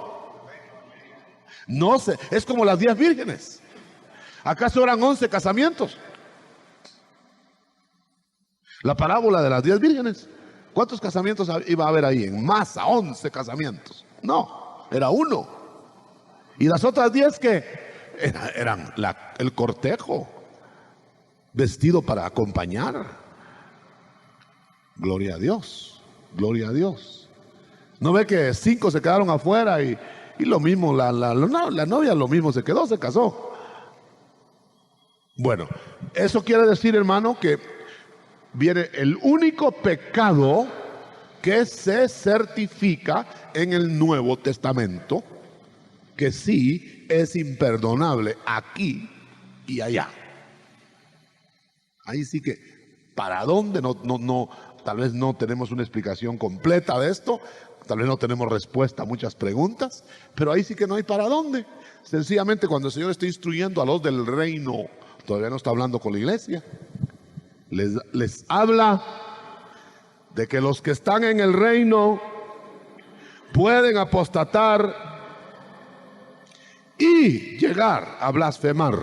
No sé, es como las 10 vírgenes. ¿Acaso eran 11 casamientos? La parábola de las 10 vírgenes. ¿Cuántos casamientos iba a haber ahí? En masa, 11 casamientos. No, era uno. Y las otras 10 que eran el cortejo, vestido para acompañar. Gloria a Dios, gloria a Dios. ¿No ve que 5 se quedaron afuera y lo mismo, la novia lo mismo se quedó, se casó? Bueno, eso quiere decir, hermano, que viene el único pecado que se certifica en el Nuevo Testamento, que sí es imperdonable aquí y allá. Ahí sí que, ¿para dónde? No, tal vez no tenemos una explicación completa de esto, tal vez no tenemos respuesta a muchas preguntas, pero ahí sí que no hay para dónde. Sencillamente cuando el Señor está instruyendo a los del reino, todavía no está hablando con la iglesia, les habla de que los que están en el reino pueden apostatar y llegar a blasfemar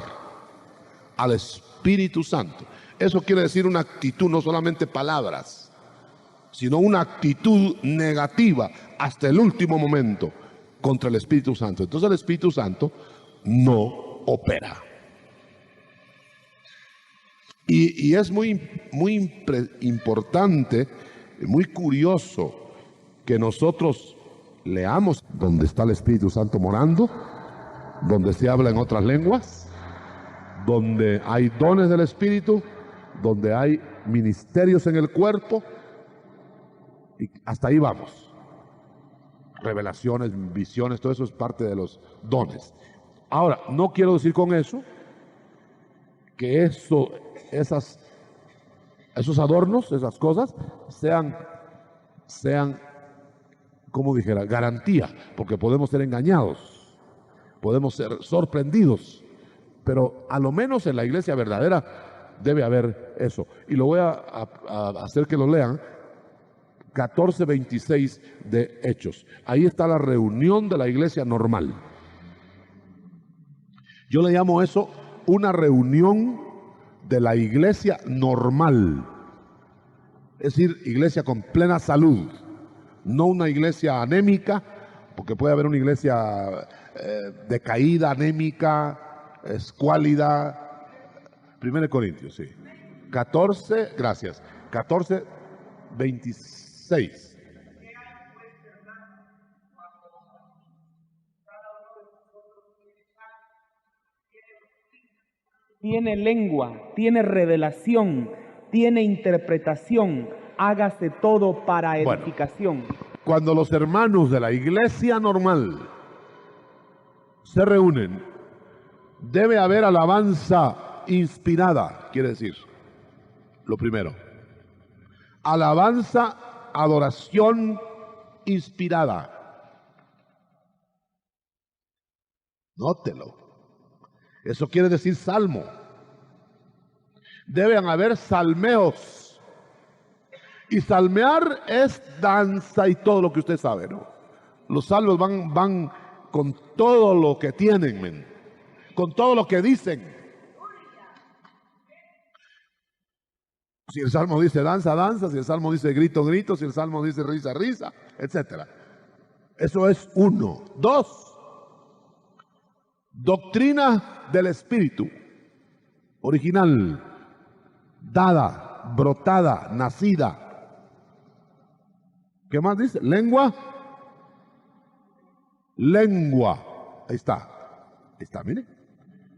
al Espíritu Santo. Eso quiere decir una actitud, no solamente palabras, sino una actitud negativa hasta el último momento contra el Espíritu Santo. Entonces el Espíritu Santo no opera. Y es muy importante, muy curioso que nosotros leamos donde está el Espíritu Santo morando, donde se habla en otras lenguas, donde hay dones del Espíritu, donde hay ministerios en el cuerpo, y hasta ahí vamos. Revelaciones, visiones, todo eso es parte de los dones. Ahora, no quiero decir con eso que esos adornos, esas cosas, sean, como dijera, garantía, porque podemos ser engañados, podemos ser sorprendidos, pero a lo menos en la iglesia verdadera debe haber eso. Y lo voy a hacer que lo lean, 14:26 de Hechos. Ahí está la reunión de la iglesia normal. Yo le llamo eso una reunión de la iglesia normal, es decir, iglesia con plena salud, no una iglesia anémica, porque puede haber una iglesia decaída, anémica, escuálida. 1 Corintios, sí. 14, gracias. 14, 26. Tiene lengua, tiene revelación, tiene interpretación, hágase todo para edificación. Cuando los hermanos de la iglesia normal se reúnen, debe haber alabanza inspirada, quiere decir, lo primero. Alabanza, adoración inspirada. Nótelo. Eso quiere decir salmo. Deben haber salmeos. Y salmear es danza y todo lo que usted sabe, ¿no? Los salmos van con todo lo que tienen, men, con todo lo que dicen. Si el salmo dice danza, danza, si el salmo dice grito, grito, si el salmo dice risa, risa, etc. Eso es uno. Dos, doctrina del Espíritu, original, dada, brotada, nacida. ¿Qué más dice? Lengua. Lengua. Ahí está. Ahí está, mire.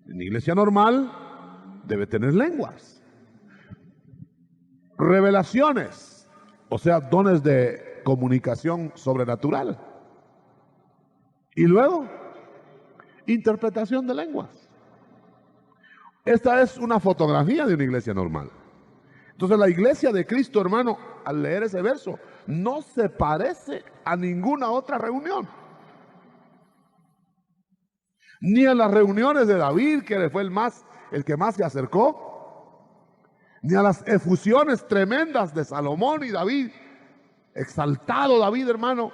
En iglesia normal debe tener lenguas. Revelaciones, o sea, dones de comunicación sobrenatural. Y luego, interpretación de lenguas. Esta es una fotografía de una iglesia normal. Entonces la iglesia de Cristo, hermano, al leer ese verso, no se parece a ninguna otra reunión. Ni a las reuniones de David, que fue el que más se acercó, ni a las efusiones tremendas de Salomón y David. Exaltado David, hermano,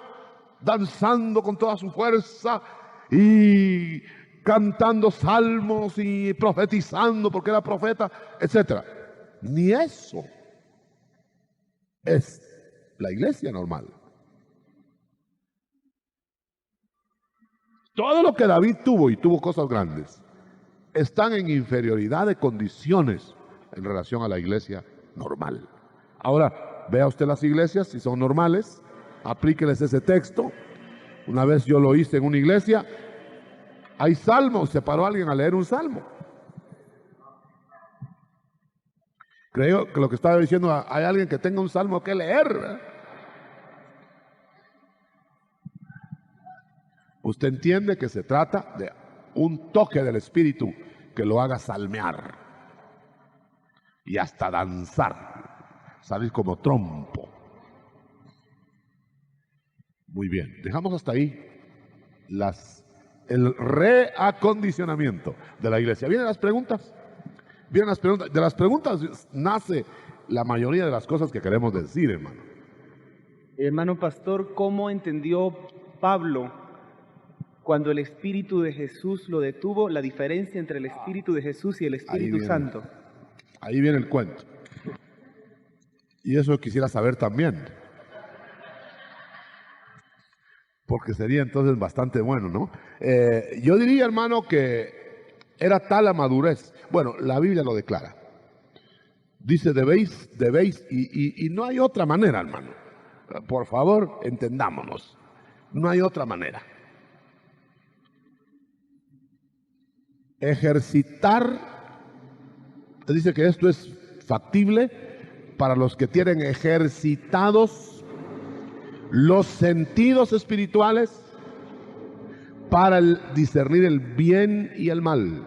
danzando con toda su fuerza y cantando salmos y profetizando porque era profeta, etc. Ni eso es la iglesia normal. Todo lo que David tuvo, y tuvo cosas grandes, están en inferioridad de condiciones en relación a la iglesia normal. Ahora, vea usted las iglesias, si son normales, aplíqueles ese texto. Una vez yo lo hice en una iglesia, hay salmos, se paró alguien a leer un salmo. Creo que lo que estaba diciendo, hay alguien que tenga un salmo que leer, ¿verdad? Usted entiende que se trata de un toque del Espíritu que lo haga salmear y hasta danzar, salir como trompo. Muy bien, dejamos hasta ahí el reacondicionamiento de la iglesia. ¿Vienen las preguntas? ¿Vienen las preguntas? De las preguntas nace la mayoría de las cosas que queremos decir, hermano. Hermano pastor, ¿cómo entendió Pablo cuando el Espíritu de Jesús lo detuvo, la diferencia entre el Espíritu de Jesús y el Espíritu Santo? Ahí viene el cuento. Y eso quisiera saber también. Porque sería entonces bastante bueno, ¿no? Yo diría, hermano, que era tal la madurez. Bueno, la Biblia lo declara. Dice, debéis, y no hay otra manera, hermano. Por favor, entendámonos. No hay otra manera. Ejercitar, dice que esto es factible para los que tienen ejercitados los sentidos espirituales para discernir el bien y el mal.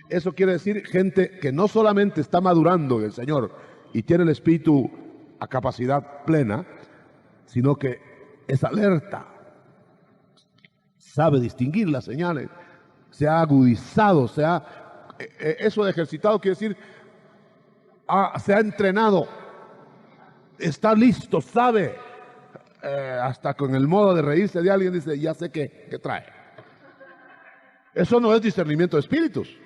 Eso quiere decir gente que no solamente está madurando en el Señor y tiene el Espíritu a capacidad plena, sino que es alerta, sabe distinguir las señales, se ha agudizado, eso de ejercitado quiere decir se ha entrenado, está listo, sabe, hasta con el modo de reírse de alguien dice, ya sé qué trae. Eso no es discernimiento de espíritus.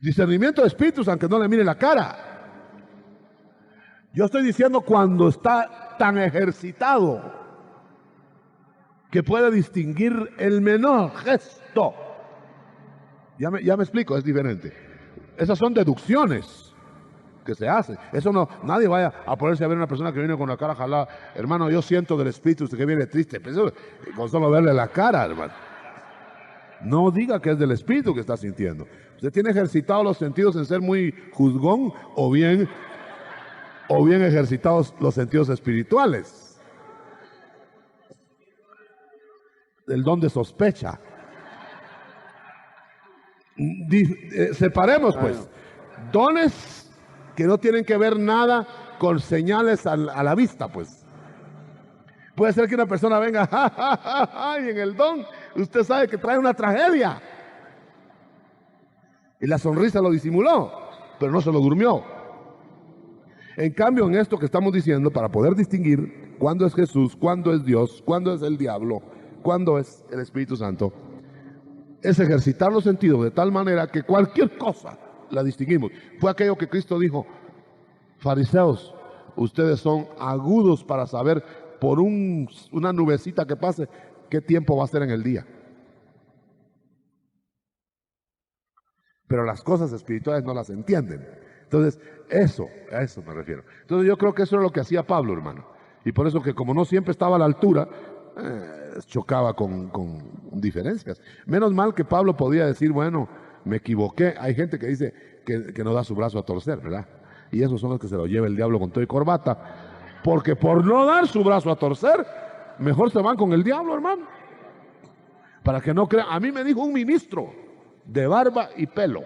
Discernimiento de espíritus, aunque no le mire la cara. Yo estoy diciendo cuando está tan ejercitado que puede distinguir el menor gesto. Ya me explico, es diferente. Esas son deducciones que se hacen. Eso no, nadie vaya a ponerse a ver a una persona que viene con la cara jalada. Hermano, yo siento del espíritu usted que viene triste. Pues eso, con solo verle la cara, hermano. No diga que es del espíritu que está sintiendo. Usted tiene ejercitados los sentidos en ser muy juzgón o bien ejercitados los sentidos espirituales. El don de sospecha. Separemos pues. Dones que no tienen que ver nada con señales a la vista, pues. Puede ser que una persona venga y en el don usted sabe que trae una tragedia. Y la sonrisa lo disimuló, pero no se lo durmió. En cambio, en esto que estamos diciendo, para poder distinguir cuándo es Jesús, cuándo es Dios, cuándo es el diablo, cuándo es el Espíritu Santo, es ejercitar los sentidos de tal manera que cualquier cosa la distinguimos. Fue aquello que Cristo dijo: fariseos, ustedes son agudos para saber por una nubecita que pase qué tiempo va a ser en el día. Pero las cosas espirituales no las entienden. Entonces, a eso me refiero. Entonces yo creo que eso era lo que hacía Pablo, hermano. Y por eso que como no siempre estaba a la altura, chocaba con diferencias. Menos mal que Pablo podía decir, bueno, me equivoqué. Hay gente que dice que no da su brazo a torcer, ¿verdad? Y esos son los que se lo lleva el diablo con todo y corbata. Porque por no dar su brazo a torcer, mejor se van con el diablo, hermano. Para que no crean. A mí me dijo un ministro de barba y pelo.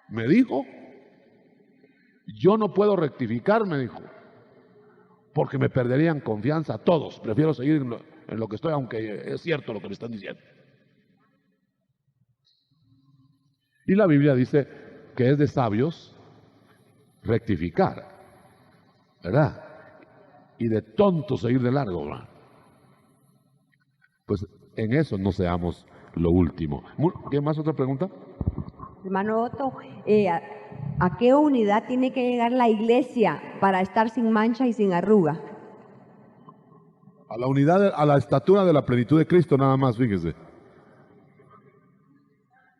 Me dijo, yo no puedo rectificar, me dijo, porque me perderían confianza todos. Prefiero seguir en lo que estoy, aunque es cierto lo que me están diciendo. Y la Biblia dice que es de sabios rectificar, ¿verdad? Y de tontos seguir de largo, ¿verdad? Pues en eso no seamos lo último. ¿Qué más? ¿Otra pregunta? Hermano Otto, ¿a qué unidad tiene que llegar la iglesia para estar sin mancha y sin arruga? A la unidad, a la estatura de la plenitud de Cristo, nada más, fíjese.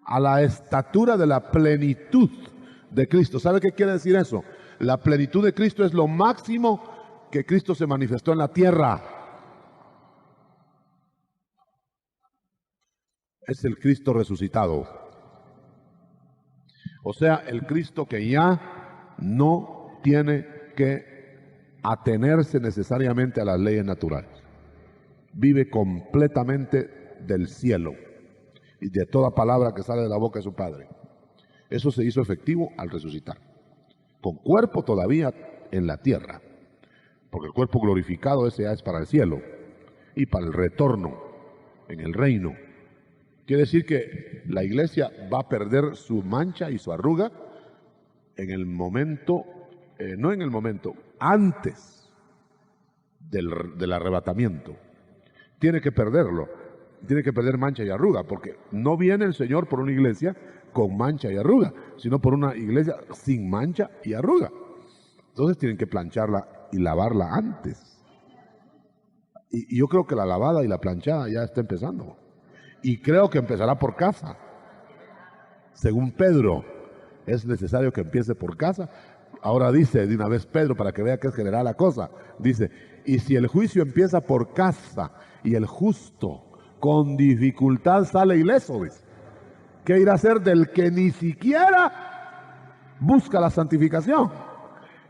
A la estatura de la plenitud de Cristo. ¿Sabe qué quiere decir eso? La plenitud de Cristo es lo máximo que Cristo se manifestó en la tierra. Es el Cristo resucitado. O sea, el Cristo que ya no tiene que atenerse necesariamente a las leyes naturales. Vive completamente del cielo y de toda palabra que sale de la boca de su Padre. Eso se hizo efectivo al resucitar. Con cuerpo todavía en la tierra, porque el cuerpo glorificado ese ya es para el cielo y para el retorno en el reino. Quiere decir que la iglesia va a perder su mancha y su arruga en el momento, no en el momento, antes del arrebatamiento. Tiene que perderlo, tiene que perder mancha y arruga, porque no viene el Señor por una iglesia con mancha y arruga, sino por una iglesia sin mancha y arruga. Entonces tienen que plancharla y lavarla antes. Y yo creo que la lavada y la planchada ya está empezando. Y creo que empezará por casa. Según Pedro, es necesario que empiece por casa. Ahora dice de una vez Pedro, para que vea que es general la cosa, dice, y si el juicio empieza por casa y el justo con dificultad sale ileso, dice, ¿qué irá a hacer del que ni siquiera busca la santificación?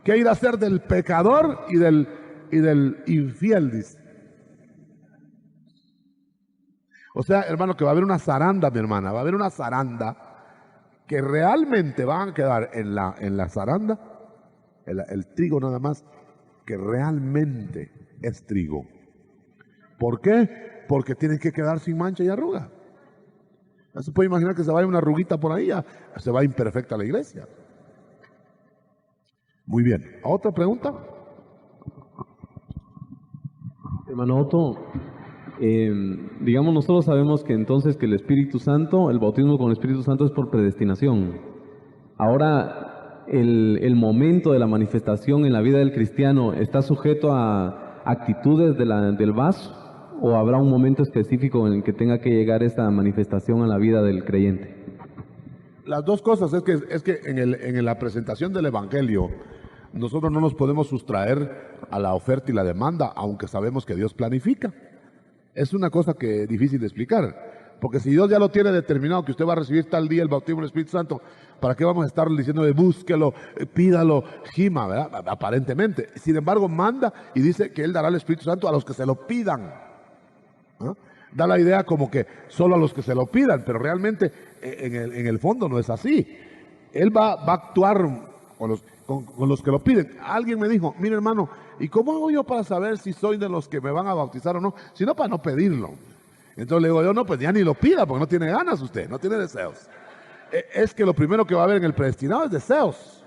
¿Qué irá a hacer del pecador y del infiel, dice? O sea, hermano, que va a haber una zaranda, mi hermana, va a haber una zaranda que realmente van a quedar en la zaranda, el trigo nada más, que realmente es trigo. ¿Por qué? Porque tienen que quedar sin mancha y arruga. No se puede imaginar que se vaya una arruguita por ahí, ya se va imperfecta la iglesia. Muy bien. ¿Otra pregunta? Hermano Otto, digamos, nosotros sabemos que entonces que el Espíritu Santo, el bautismo con el Espíritu Santo es por predestinación. Ahora, el momento de la manifestación en la vida del cristiano está sujeto a actitudes del vaso, o habrá un momento específico en el que tenga que llegar esta manifestación a la vida del creyente. Las dos cosas, es que en la presentación del Evangelio, nosotros no nos podemos sustraer a la oferta y la demanda, aunque sabemos que Dios planifica. Es una cosa que es difícil de explicar, porque si Dios ya lo tiene determinado, que usted va a recibir tal día el bautismo del Espíritu Santo, ¿para qué vamos a estar diciendo búsquelo, pídalo, gima, ¿verdad? Aparentemente. Sin embargo, manda y dice que Él dará el Espíritu Santo a los que se lo pidan, ¿no? Da la idea como que solo a los que se lo pidan, pero realmente en el fondo no es así. Él va a actuar con los que lo piden. Alguien me dijo, mire hermano, ¿y cómo hago yo para saber si soy de los que me van a bautizar o no? Si no, para no pedirlo. Entonces le digo yo, no, pues ya ni lo pida, porque no tiene ganas usted, no tiene deseos. Es que lo primero que va a haber en el predestinado es deseos.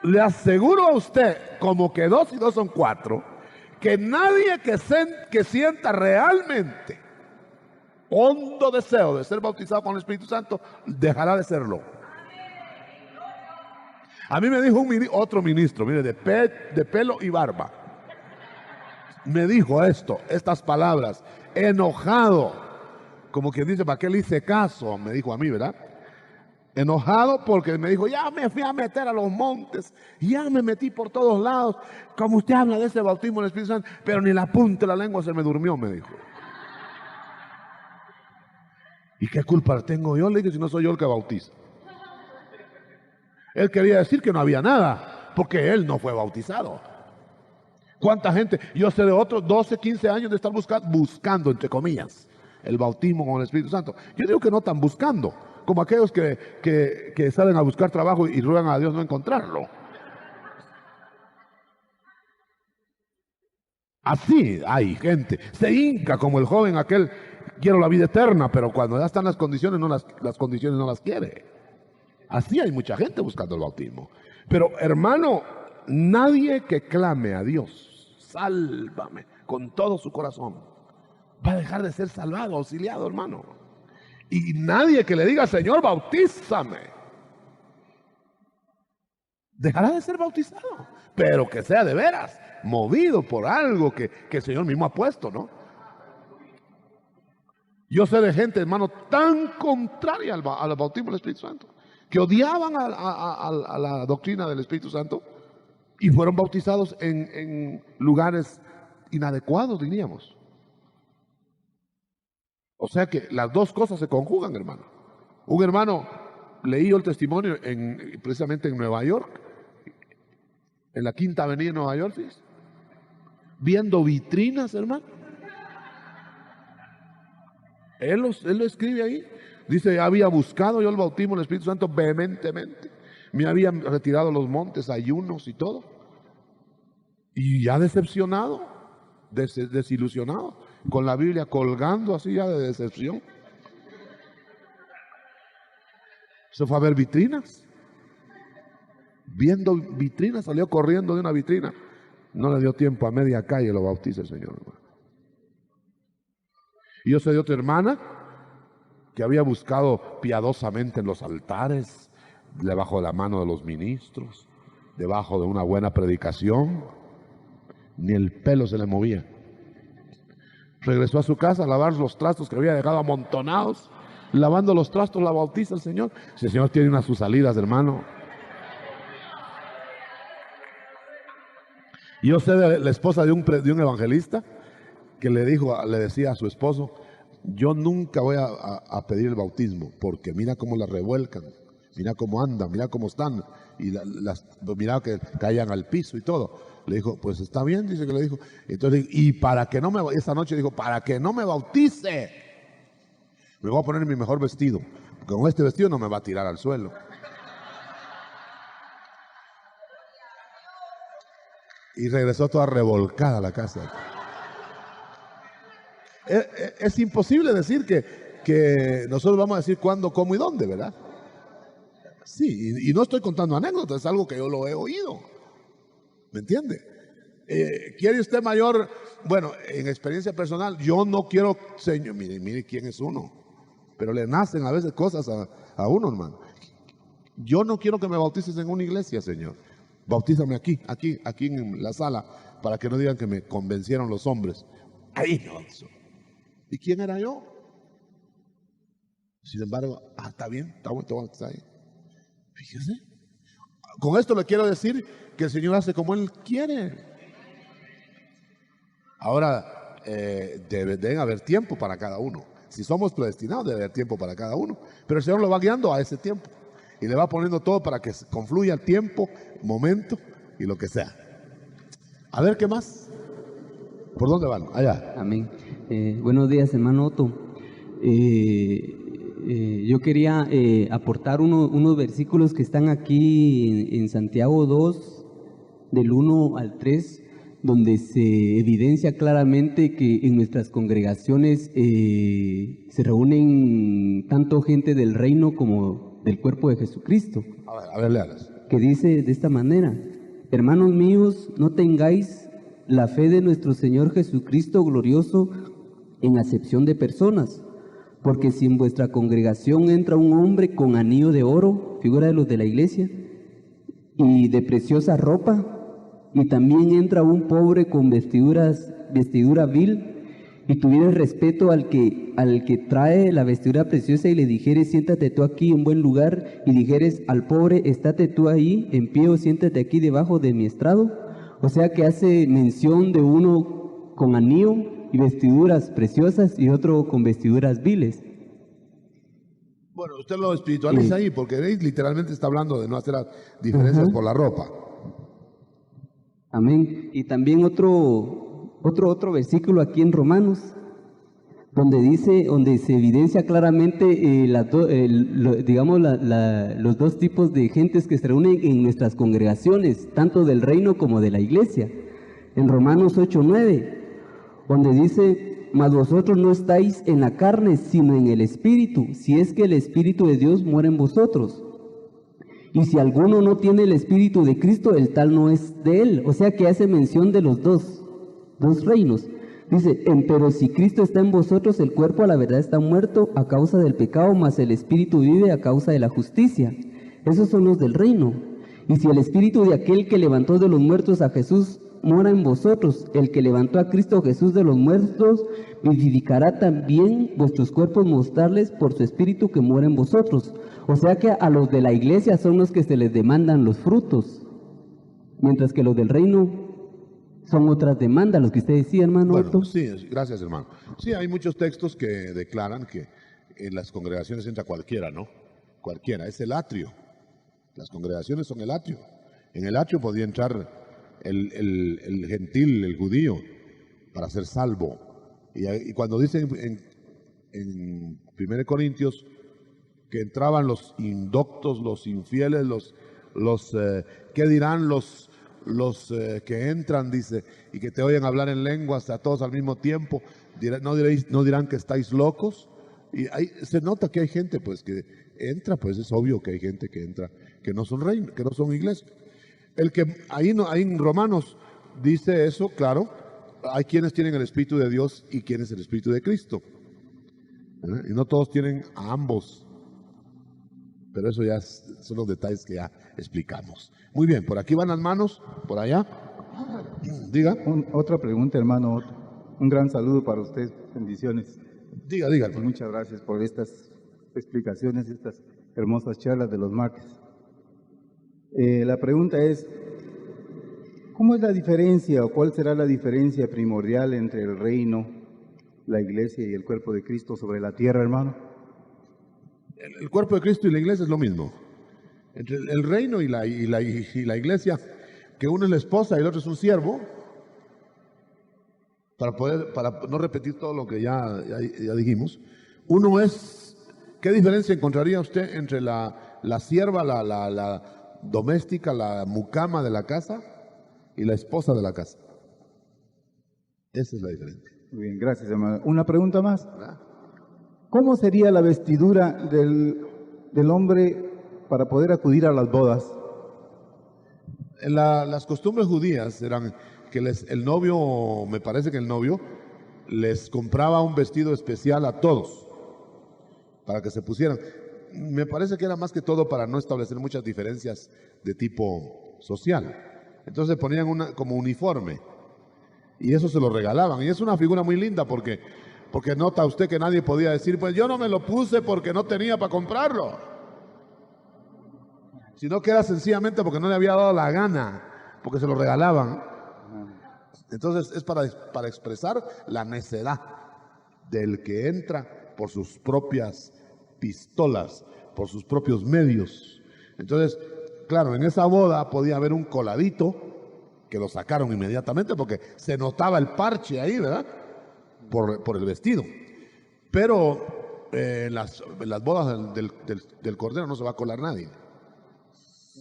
Le aseguro a usted, como que 2 y 2 son 4, que nadie que sienta realmente hondo deseo de ser bautizado con el Espíritu Santo dejará de serlo. A mí me dijo otro ministro, mire, de pelo y barba, me dijo estas palabras, enojado, como quien dice, ¿para qué le hice caso? Me dijo a mí, ¿verdad? Enojado porque me dijo, ya me fui a meter a los montes, ya me metí por todos lados, como usted habla de ese bautismo del Espíritu Santo, pero ni la punta de la lengua se me durmió, me dijo. ¿Y qué culpa tengo yo? Le dije, si no soy yo el que bautiza. Él quería decir que no había nada, porque él no fue bautizado. ¿Cuánta gente? Yo sé de otros 12, 15 años de estar buscando, entre comillas, el bautismo con el Espíritu Santo. Yo digo que no están buscando, como aquellos que salen a buscar trabajo y ruegan a Dios no encontrarlo. Así hay gente, se hinca como el joven aquel, quiero la vida eterna, pero cuando ya están las condiciones, las condiciones no las quiere. Así hay mucha gente buscando el bautismo. Pero hermano, nadie que clame a Dios, sálvame, con todo su corazón, va a dejar de ser salvado, auxiliado, hermano. Y nadie que le diga, Señor, bautízame, dejará de ser bautizado. Pero que sea de veras, movido por algo que el Señor mismo ha puesto, ¿no? Yo sé de gente, hermano, tan contraria al bautismo del Espíritu Santo, que odiaban a la doctrina del Espíritu Santo y fueron bautizados en lugares inadecuados, diríamos. O sea que las dos cosas se conjugan, hermano. Un hermano, leí yo el testimonio precisamente en Nueva York, en la Quinta Avenida de Nueva York, ¿sí? Viendo vitrinas, hermano. Él lo escribe ahí. Dice, había buscado yo el bautismo del Espíritu Santo vehementemente. Me habían retirado los montes, ayunos y todo. Y ya decepcionado, desilusionado, con la Biblia colgando así ya de decepción. Se fue a ver vitrinas. Viendo vitrinas, salió corriendo de una vitrina. No le dio tiempo, a media calle lo bautiza el Señor, hermano. Y yo sé de otra hermana que había buscado piadosamente en los altares, debajo de la mano de los ministros, debajo de una buena predicación, ni el pelo se le movía. Regresó a su casa a lavar los trastos que había dejado amontonados. Lavando los trastos la bautiza el Señor. Si el Señor tiene unas sus salidas, hermano. Yo sé de la esposa de un evangelista que le decía a su esposo, yo nunca voy a pedir el bautismo, porque mira cómo la revuelcan, mira cómo andan, mira cómo están, y mira que caían al piso y todo. Le dijo, pues está bien, dice que le dijo. Entonces, y esa noche dijo, para que no me bautice, me voy a poner mi mejor vestido, porque con este vestido no me va a tirar al suelo. Y regresó toda revolcada a la casa. Es imposible decir que nosotros vamos a decir cuándo, cómo y dónde, ¿verdad? Sí, y no estoy contando anécdotas, es algo que yo lo he oído. ¿Me entiende? ¿Quiere usted mayor? Bueno, en experiencia personal, yo no quiero, Señor, mire quién es uno. Pero le nacen a veces cosas a uno, hermano. Yo no quiero que me bautices en una iglesia, Señor. Bautízame aquí en la sala, para que no digan que me convencieron los hombres. Ahí me bautizó. ¿Y quién era yo? Sin embargo, está bien, está bueno, está ahí. Fíjese. Con esto le quiero decir que el Señor hace como Él quiere. Ahora, deben haber tiempo para cada uno. Si somos predestinados, debe haber tiempo para cada uno. Pero el Señor lo va guiando a ese tiempo. Y le va poniendo todo para que confluya el tiempo, momento y lo que sea. A ver, ¿qué más? ¿Por dónde van? Allá. Amén. Buenos días, hermano Otto. Yo quería aportar unos versículos que están aquí en Santiago 2, del 1 al 3, donde se evidencia claramente que en nuestras congregaciones se reúnen tanto gente del reino como del cuerpo de Jesucristo. A ver, léalas. Que dice de esta manera: hermanos míos, no tengáis la fe de nuestro Señor Jesucristo glorioso en acepción de personas, porque si en vuestra congregación entra un hombre con anillo de oro, figura de los de la iglesia, y de preciosa ropa, y también entra un pobre con vestidura vil, y tuvieres respeto al que trae la vestidura preciosa, y le dijeres, siéntate tú aquí en buen lugar, y dijeres al pobre, estate tú ahí en pie, o siéntate aquí debajo de mi estrado. O sea que hace mención de uno con anillo y vestiduras preciosas y otro con vestiduras viles. Bueno, usted lo espiritualiza ahí, porque ¿veis? Literalmente está hablando de no hacer las diferencias por la ropa. Amén. Y también otro versículo aquí en Romanos, donde se evidencia claramente los dos tipos de gentes que se reúnen en nuestras congregaciones, tanto del reino como de la iglesia. En Romanos 8:9, donde dice: mas vosotros no estáis en la carne, sino en el Espíritu, si es que el Espíritu de Dios mora en vosotros. Y si alguno no tiene el Espíritu de Cristo, el tal no es de él. O sea que hace mención de los dos reinos. Dice, pero si Cristo está en vosotros, el cuerpo a la verdad está muerto a causa del pecado, mas el Espíritu vive a causa de la justicia. Esos son los del reino. Y si el Espíritu de aquel que levantó de los muertos a Jesús mora en vosotros, el que levantó a Cristo Jesús de los muertos, vivificará también vuestros cuerpos mortales por su Espíritu que mora en vosotros. O sea que a los de la iglesia son los que se les demandan los frutos, mientras que los del reino son otras demandas, los que usted decía, hermano. Bueno, sí, gracias, hermano. Sí, hay muchos textos que declaran que en las congregaciones entra cualquiera, ¿no? Cualquiera, es el atrio. Las congregaciones son el atrio. En el atrio podía entrar el gentil, el judío, para ser salvo. Y cuando dicen en 1 Corintios que entraban los indoctos, los infieles, ¿qué dirán los que entran, dice, y que te oyen hablar en lenguas a todos al mismo tiempo? ¿No dirán que estáis locos? Y ahí se nota que hay gente pues que entra, pues es obvio que hay gente que entra, que no son reino, que no son iglesia. El que ahí en Romanos dice eso, claro, hay quienes tienen el Espíritu de Dios y quienes el Espíritu de Cristo. Y no todos tienen a ambos. Pero eso ya son los detalles que ya explicamos. Muy bien, por aquí van las manos, por allá. Diga. Otra pregunta, hermano. Un gran saludo para usted. Bendiciones. Diga. Muchas gracias por estas explicaciones, estas hermosas charlas de los martes. La pregunta es, ¿cómo es la diferencia o cuál será la diferencia primordial entre el reino, la iglesia y el cuerpo de Cristo sobre la tierra, hermano? El cuerpo de Cristo y la iglesia es lo mismo. Entre el reino y la iglesia, que uno es la esposa y el otro es un siervo, para no repetir todo lo que ya dijimos. Uno es, ¿qué diferencia encontraría usted entre la sierva, la doméstica, la mucama de la casa y la esposa de la casa? Esa es la diferencia. Muy bien, gracias, hermano. Una pregunta más. ¿Cómo sería la vestidura del hombre para poder acudir a las bodas? Las costumbres judías eran el novio, me parece que el novio les compraba un vestido especial a todos para que se pusieran. Me parece que era más que todo para no establecer muchas diferencias de tipo social. Entonces ponían como uniforme y eso se lo regalaban. Y es una figura muy linda porque nota usted que nadie podía decir, pues yo no me lo puse porque no tenía para comprarlo, sino que era sencillamente porque no le había dado la gana, porque se lo regalaban. Entonces es para expresar la necedad del que entra por sus propias pistolas, por sus propios medios. Entonces, claro, en esa boda podía haber un coladito que lo sacaron inmediatamente porque se notaba el parche ahí, ¿verdad? Por el vestido. Pero en las bodas del Cordero no se va a colar nadie.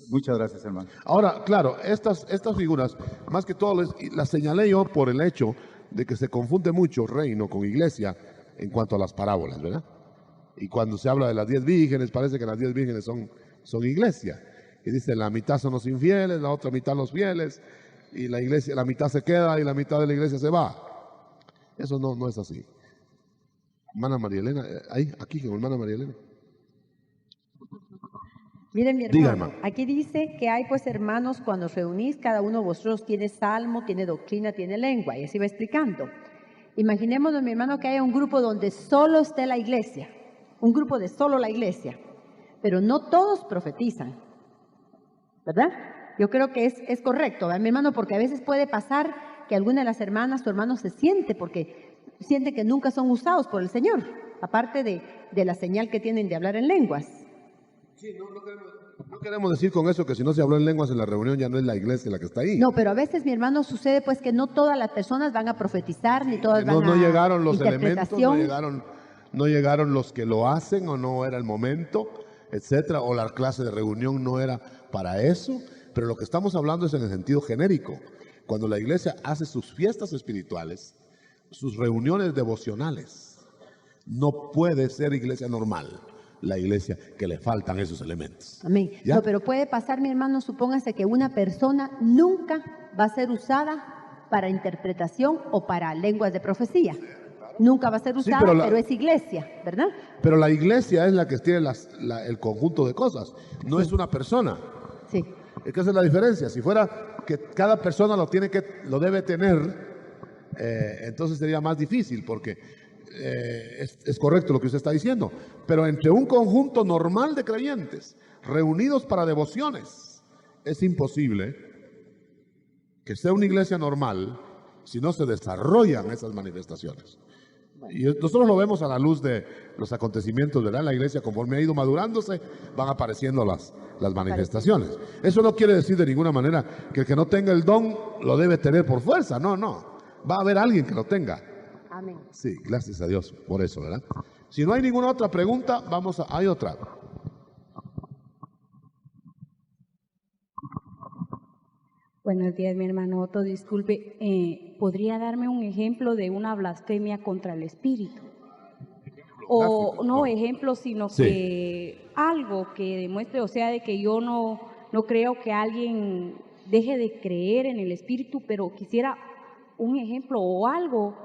Muchas gracias, hermano. Ahora, claro, estas figuras, más que todo, las señalé yo por el hecho de que se confunde mucho reino con iglesia en cuanto a las parábolas, ¿verdad? Y cuando se habla de las 10 vírgenes, parece que las 10 vírgenes son iglesia. Y dice, la mitad son los infieles, la otra mitad los fieles, y la iglesia, la mitad se queda y la mitad de la iglesia se va. Eso no es así. Hermana María Elena, aquí, hermana María Elena. Miren, mi Diga, hermano, hermano. aquí dice que hay pues hermanos cuando os reunís, cada uno de vosotros tiene salmo, tiene doctrina, tiene lengua, y así va explicando. Imaginémonos, mi hermano, que haya un grupo donde solo esté la iglesia, un grupo de solo la iglesia, pero no todos profetizan, ¿verdad? Yo creo que es correcto, ¿verdad, mi hermano? Porque a veces puede pasar que alguna de las hermanas o hermanos se siente que nunca son usados por el Señor, aparte de la señal que tienen de hablar en lenguas. Sí, no queremos decir con eso que si no se habló en lenguas en la reunión ya no es la iglesia la que está ahí. No, pero a veces, mi hermano, sucede pues que no todas las personas van a profetizar, ni todas van a No llegaron los elementos, interpretación. no llegaron los que lo hacen, o no era el momento, etcétera, o la clase de reunión no era para eso. Pero lo que estamos hablando es en el sentido genérico. Cuando la iglesia hace sus fiestas espirituales, sus reuniones devocionales, no puede ser iglesia normal la iglesia que le faltan esos elementos. Amén. ¿Ya? No, pero puede pasar, mi hermano, supóngase que una persona nunca va a ser usada para interpretación o para lenguas de profecía. Nunca va a ser Sí, usada, pero es iglesia, ¿verdad? Pero la iglesia es la que tiene el conjunto de cosas, no es una persona. Sí. Es que esa es la diferencia. Si fuera que cada persona lo debe tener, entonces sería más difícil, porque es correcto lo que usted está diciendo. Pero entre un conjunto normal de creyentes reunidos para devociones, es imposible que sea una iglesia normal si no se desarrollan esas manifestaciones. Y nosotros lo vemos a la luz de los acontecimientos, ¿verdad? En la iglesia, conforme ha ido madurándose, van apareciendo las manifestaciones. Eso no quiere decir de ninguna manera que el que no tenga el don lo debe tener por fuerza. No. Va a haber alguien que lo tenga. Amén. Sí, gracias a Dios por eso, ¿verdad? Si no hay ninguna otra pregunta, hay otra. Buenos días, mi hermano Otto. Disculpe, ¿podría darme un ejemplo de una blasfemia contra el Espíritu? O no ejemplo, sino Sí. que algo que demuestre, o sea, de que yo no creo que alguien deje de creer en el Espíritu, pero quisiera un ejemplo o algo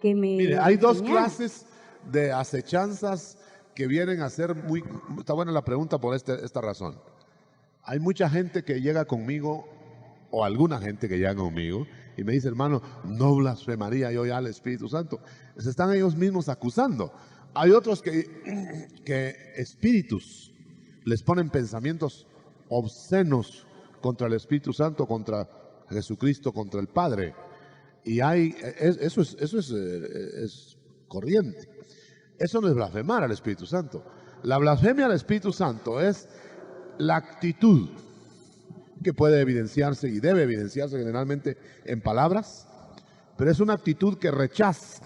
que me... Mire, hay dos enseñara. clases de acechanzas que vienen a ser Está buena la pregunta por esta razón. Hay mucha gente que llega conmigo, o alguna gente que llega conmigo, y me dice, hermano, no blasfemaría yo ya al Espíritu Santo. Se están ellos mismos acusando. Hay otros que espíritus les ponen pensamientos obscenos contra el Espíritu Santo, contra Jesucristo, contra el Padre. Y eso es corriente. Eso no es blasfemar al Espíritu Santo. La blasfemia al Espíritu Santo es la actitud que puede evidenciarse y debe evidenciarse generalmente en palabras, pero es una actitud que rechaza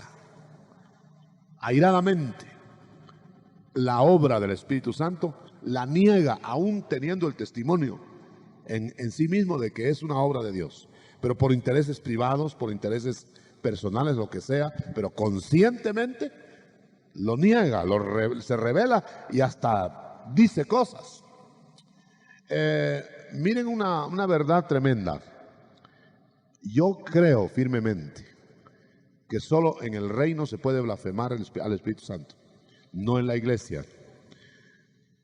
airadamente la obra del Espíritu Santo, la niega aún teniendo el testimonio en sí mismo de que es una obra de Dios, pero por intereses privados, por intereses personales, lo que sea, pero conscientemente lo niega, se revela y hasta dice cosas. Miren una verdad tremenda. Yo creo firmemente que solo en el reino se puede blasfemar al Espíritu Santo, no en la iglesia.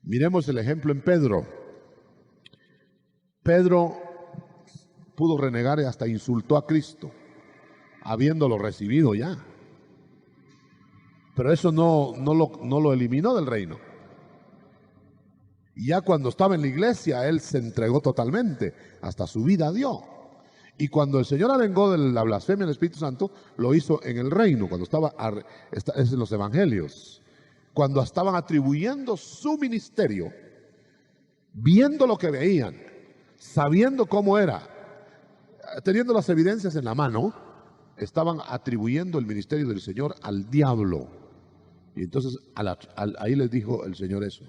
Miremos el ejemplo en Pedro. Pedro pudo renegar y hasta insultó a Cristo, habiéndolo recibido ya. Pero eso no lo eliminó del reino. Y ya cuando estaba en la iglesia, él se entregó totalmente, hasta su vida dio. Y cuando el Señor arengó de la blasfemia del Espíritu Santo, lo hizo en el reino, cuando es en los evangelios, cuando estaban atribuyendo su ministerio, viendo lo que veían, sabiendo cómo era, teniendo las evidencias en la mano, estaban atribuyendo el ministerio del Señor al diablo. Y entonces ahí les dijo el Señor eso,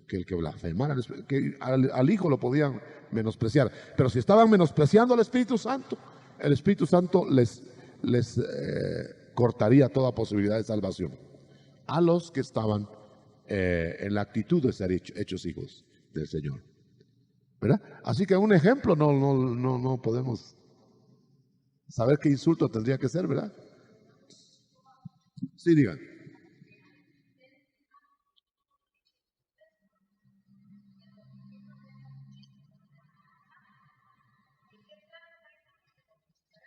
que el que blasfemara, que al Hijo lo podían menospreciar. Pero si estaban menospreciando al Espíritu Santo, el Espíritu Santo les cortaría toda posibilidad de salvación a los que estaban en la actitud de ser hechos hijos del Señor. ¿Verdad? Así que un ejemplo no podemos saber qué insulto tendría que ser, ¿verdad? Sí, digan.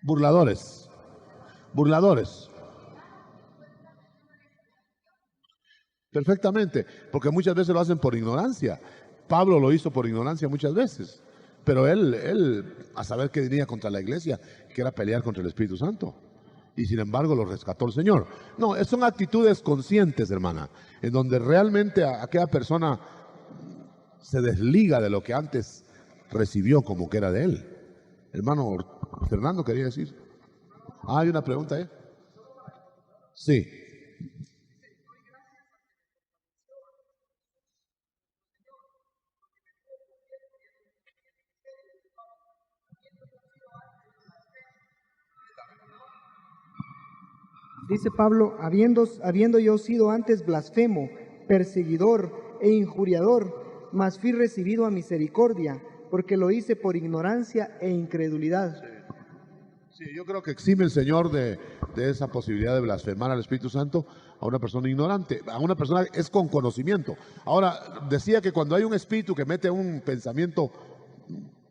Burladores. Perfectamente, porque muchas veces lo hacen por ignorancia. Pablo lo hizo por ignorancia muchas veces, pero él a saber que venía contra la iglesia, que era pelear contra el Espíritu Santo, y sin embargo lo rescató el Señor. No, son actitudes conscientes, hermana, en donde realmente aquella persona se desliga de lo que antes recibió como que era de él. Hermano Fernando, quería decir. Hay una pregunta ahí. Sí. Dice Pablo, habiendo yo sido antes blasfemo, perseguidor e injuriador, mas fui recibido a misericordia, porque lo hice por ignorancia e incredulidad. Sí, yo creo que exime el Señor de esa posibilidad de blasfemar al Espíritu Santo a una persona ignorante, a una persona que es con conocimiento. Ahora, decía que cuando hay un espíritu que mete un pensamiento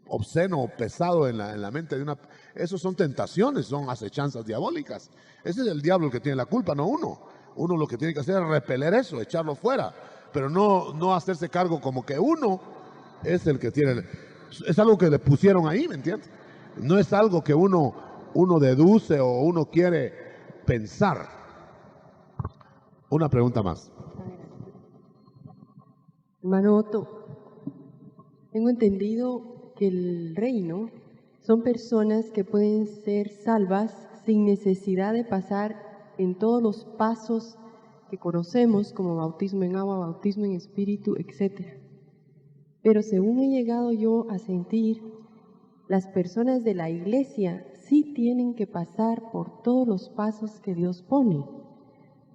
obsceno o pesado en la mente de una... Esos son tentaciones, son acechanzas diabólicas. Ese es el diablo el que tiene la culpa, no uno. Uno lo que tiene que hacer es repeler eso, echarlo fuera, pero no hacerse cargo como que uno es el que tiene... Es algo que le pusieron ahí, ¿me entiendes? No es algo que uno deduce o uno quiere pensar. Una pregunta más. Hermano Otto, tengo entendido que el reino son personas que pueden ser salvas sin necesidad de pasar en todos los pasos que conocemos, como bautismo en agua, bautismo en espíritu, etc. Pero según he llegado yo a sentir, las personas de la iglesia sí tienen que pasar por todos los pasos que Dios pone,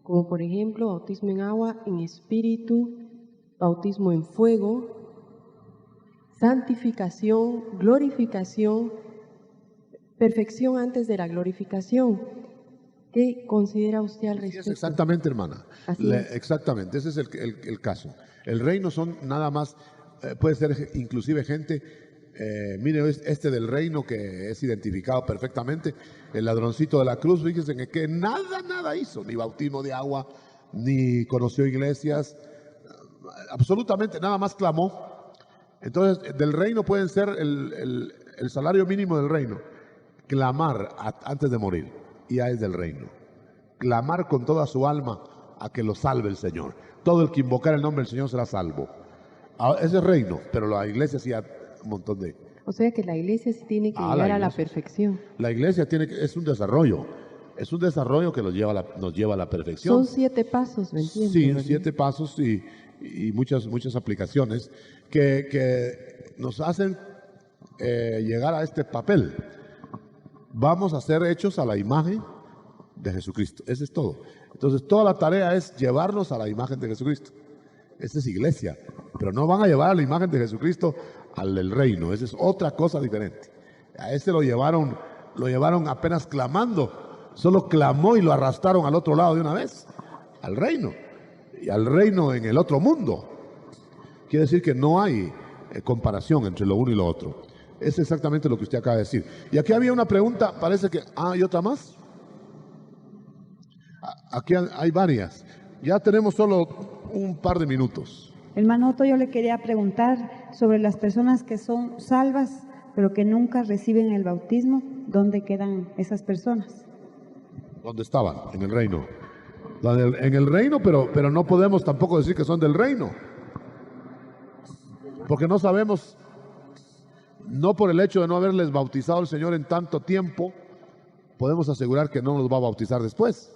como por ejemplo bautismo en agua, en espíritu, bautismo en fuego, santificación, glorificación, perfección antes de la glorificación. ¿Qué considera usted al respecto? Sí, exactamente, hermana. Exactamente, ese es el caso. El reino son nada más, puede ser inclusive gente, mire este del reino que es identificado perfectamente, el ladroncito de la cruz, fíjense que nada hizo, ni bautismo de agua, ni conoció iglesias, absolutamente nada más clamó. Entonces, del reino pueden ser el salario mínimo del reino, clamar antes de morir, y ya es del reino. Clamar con toda su alma a que lo salve el Señor. Todo el que invocar el nombre del Señor será salvo. Ese es reino, pero la iglesia sí hay un montón de... O sea que la iglesia sí tiene que llegar a la perfección. La iglesia es un desarrollo que nos lleva a la perfección. Son 7 pasos, ¿me entiendes? Sí, ¿verdad? 7 pasos y muchas aplicaciones que nos hacen llegar a este papel. Vamos a ser hechos a la imagen de Jesucristo. Eso es todo. Entonces, toda la tarea es llevarnos a la imagen de Jesucristo. Esa es iglesia. Pero no van a llevar a la imagen de Jesucristo al del reino. Esa es otra cosa diferente. A ese lo llevaron lo llevaron apenas clamando, solo clamó y lo arrastraron al otro lado de una vez, al reino, y al reino en el otro mundo. Quiere decir que no hay comparación entre lo uno y lo otro. Es exactamente lo que usted acaba de decir. Y aquí había una pregunta, parece que... ¿hay otra más? Aquí hay varias. Ya tenemos solo un par de minutos. Hermano Otto, yo le quería preguntar sobre las personas que son salvas, pero que nunca reciben el bautismo. ¿Dónde quedan esas personas? ¿Dónde estaban? En el reino. En el reino, pero no podemos tampoco decir que son del reino. Porque no sabemos, no por el hecho de no haberles bautizado el Señor en tanto tiempo, podemos asegurar que no los va a bautizar después.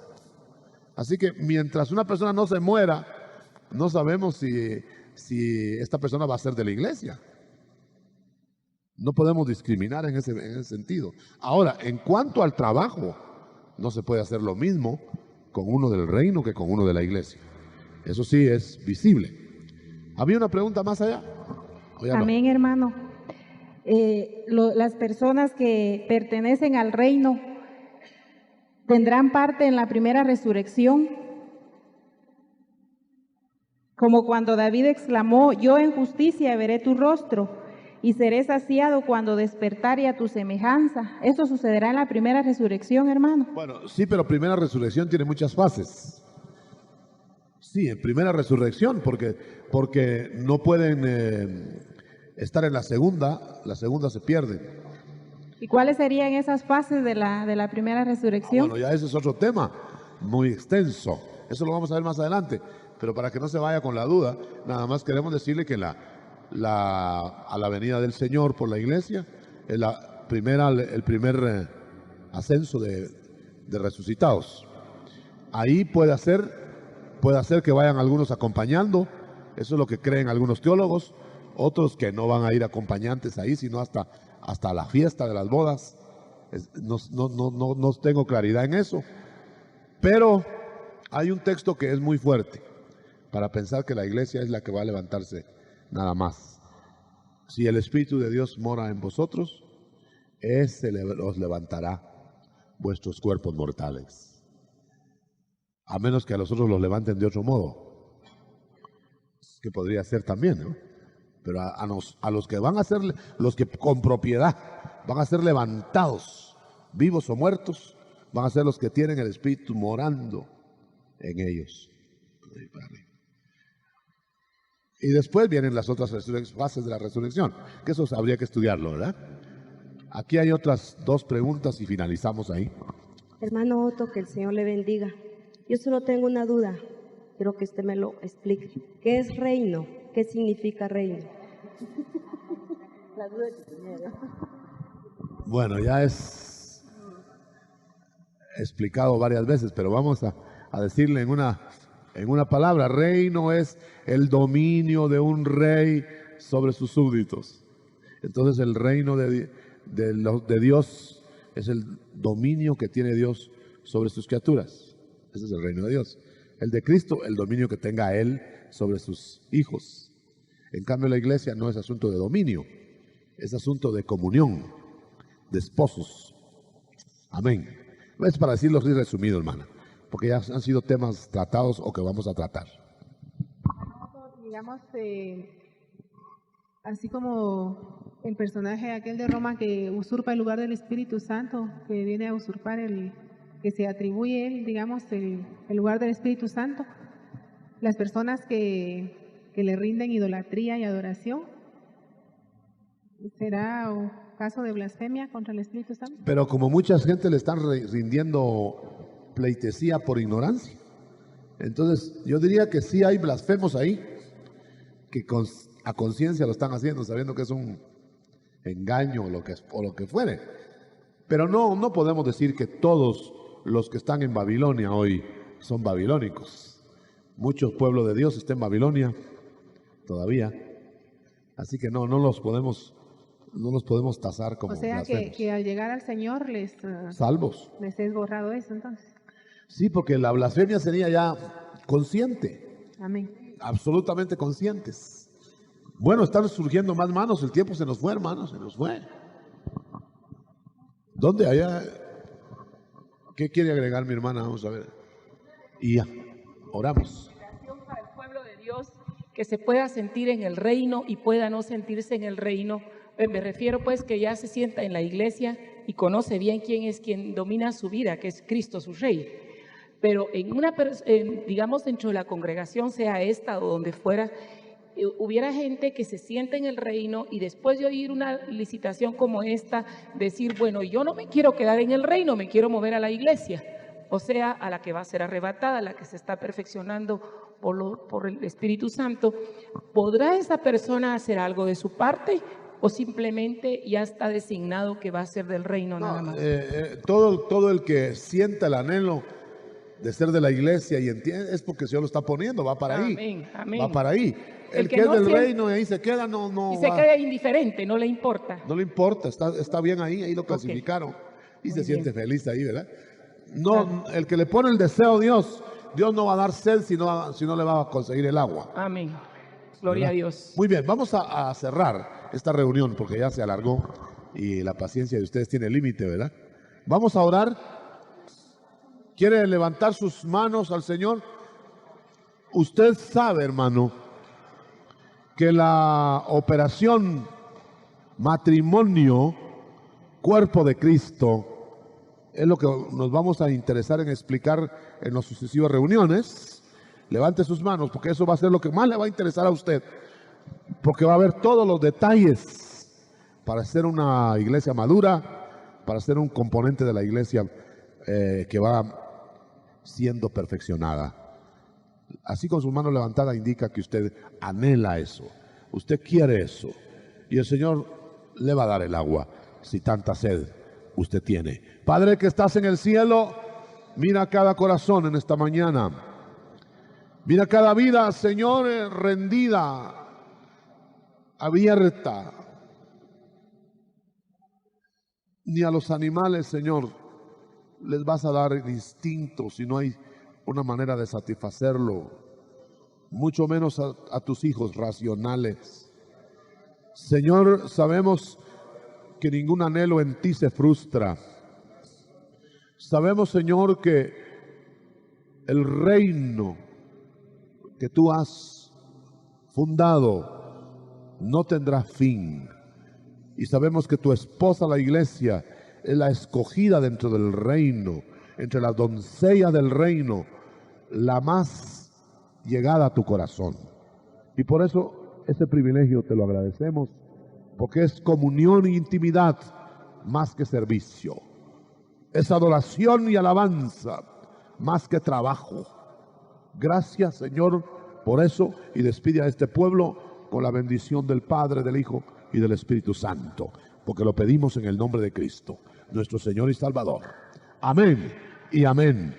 Así que mientras una persona no se muera, no sabemos si esta persona va a ser de la iglesia. No podemos discriminar en ese sentido. Ahora, en cuanto al trabajo, no se puede hacer lo mismo con uno del reino que con uno de la iglesia. Eso sí es visible. ¿Había una pregunta más allá? Amén, hermano. Las personas que pertenecen al reino tendrán parte en la primera resurrección, como cuando David exclamó: yo en justicia veré tu rostro y seré saciado cuando despertare a tu semejanza. ¿Eso sucederá en la primera resurrección, hermano? Bueno, sí, pero primera resurrección tiene muchas fases. Sí, en primera resurrección, porque no pueden estar en la segunda se pierden. ¿Y cuáles serían esas fases de la primera resurrección? Bueno, ya ese es otro tema muy extenso. Eso lo vamos a ver más adelante. Pero para que no se vaya con la duda, nada más queremos decirle que a la venida del Señor por la iglesia, el primer ascenso de resucitados. Ahí puede hacer que vayan algunos acompañando. Eso es lo que creen algunos teólogos. Otros que no van a ir acompañantes ahí, sino hasta la fiesta de las bodas. No tengo claridad en eso. Pero hay un texto que es muy fuerte para pensar que la iglesia es la que va a levantarse nada más. Si el Espíritu de Dios mora en vosotros, ese os levantará vuestros cuerpos mortales. A menos que a los otros los levanten de otro modo, que podría ser también, ¿no? Pero a los que van a ser, los que con propiedad van a ser levantados, vivos o muertos, van a ser los que tienen el Espíritu morando en ellos. Y después vienen las otras fases de la resurrección, que eso habría que estudiarlo, ¿verdad? Aquí hay otras dos preguntas y finalizamos ahí. Hermano Otto, que el Señor le bendiga. Yo solo tengo una duda, quiero que usted me lo explique. ¿Qué es reino? ¿Qué significa reino? La duda que tenía. Bueno, ya es explicado varias veces, pero vamos a decirle en una palabra. Reino es el dominio de un rey sobre sus súbditos. Entonces el reino de Dios es el dominio que tiene Dios sobre sus criaturas. Ese es el reino de Dios. El de Cristo, el dominio que tenga Él sobre sus hijos. En cambio, la iglesia no es asunto de dominio, es asunto de comunión, de esposos. Amén. Es para decirlo así resumido, hermana, porque ya han sido temas tratados o que vamos a tratar. Digamos, así como el personaje aquel de Roma que usurpa el lugar del Espíritu Santo, que viene a usurpar que se atribuye él, digamos, el lugar del Espíritu Santo, las personas que le rinden idolatría y adoración, ¿será un caso de blasfemia contra el Espíritu Santo? Pero como mucha gente le están rindiendo pleitesía por ignorancia, entonces yo diría que sí hay blasfemos ahí, que a conciencia lo están haciendo, sabiendo que es un engaño o lo que fuere. Pero no podemos decir que todos los que están en Babilonia hoy son babilónicos. Muchos pueblos de Dios están en Babilonia todavía. Así que no los podemos tasar como blasfemos. O sea que al llegar al Señor salvos. Les es borrado eso entonces. Sí, porque la blasfemia sería ya consciente. Amén. Absolutamente conscientes. Bueno, están surgiendo más manos, el tiempo se nos fue, hermanos, se nos fue. ¿Dónde? Allá. ¿Qué quiere agregar mi hermana? Vamos a ver. Y ya, oramos. Para el pueblo de Dios, que se pueda sentir en el reino y pueda no sentirse en el reino. Me refiero pues que ya se sienta en la iglesia y conoce bien quién es quien domina su vida, que es Cristo su Rey. Pero digamos dentro de la congregación, sea esta o donde fuera, hubiera gente que se sienta en el reino y después de oír una licitación como esta, decir, bueno, yo no me quiero quedar en el reino, me quiero mover a la iglesia. O sea, a la que va a ser arrebatada, a la que se está perfeccionando por el Espíritu Santo. ¿Podrá esa persona hacer algo de su parte o simplemente ya está designado que va a ser del reino nada más? Todo el que sienta el anhelo de ser de la iglesia y entiende, es porque el Señor lo está poniendo, va para ahí. Amén, amén. Va para ahí. El que es no del siente, reino y ahí se queda, no y se queda indiferente, no le importa. No le importa, está bien ahí lo clasificaron. Y se siente feliz ahí, ¿verdad? No, el que le pone el deseo a Dios, Dios no va a dar sed si no le va a conseguir el agua. Amén. Gloria ¿verdad? a Dios. Muy bien, vamos a cerrar esta reunión porque ya se alargó y la paciencia de ustedes tiene límite, ¿verdad? Vamos a orar. ¿Quiere levantar sus manos al Señor? Usted sabe, hermano, que la operación matrimonio, cuerpo de Cristo, es lo que nos vamos a interesar en explicar en las sucesivas reuniones. Levante sus manos, porque eso va a ser lo que más le va a interesar a usted, porque va a ver todos los detalles para ser una iglesia madura, para ser un componente de la iglesia que va siendo perfeccionada. Así con sus manos levantadas indica que usted anhela eso, usted quiere eso, y el Señor le va a dar el agua si tanta sed usted tiene. Padre que estás en el cielo, mira cada corazón en esta mañana, mira cada vida, Señor, rendida, abierta. Ni a los animales, Señor, les vas a dar el instinto si no hay una manera de satisfacerlo, mucho menos a tus hijos racionales. Señor, sabemos que ningún anhelo en ti se frustra. Sabemos, Señor, que el reino que tú has fundado no tendrá fin. Y sabemos que tu esposa, la iglesia, es la escogida dentro del reino, entre las doncellas del reino, la más llegada a tu corazón. Y por eso ese privilegio te lo agradecemos, porque es comunión e intimidad más que servicio. Es adoración y alabanza más que trabajo. Gracias, Señor, por eso, y despide a este pueblo con la bendición del Padre, del Hijo y del Espíritu Santo, porque lo pedimos en el nombre de Cristo, nuestro Señor y Salvador. Amén y amén.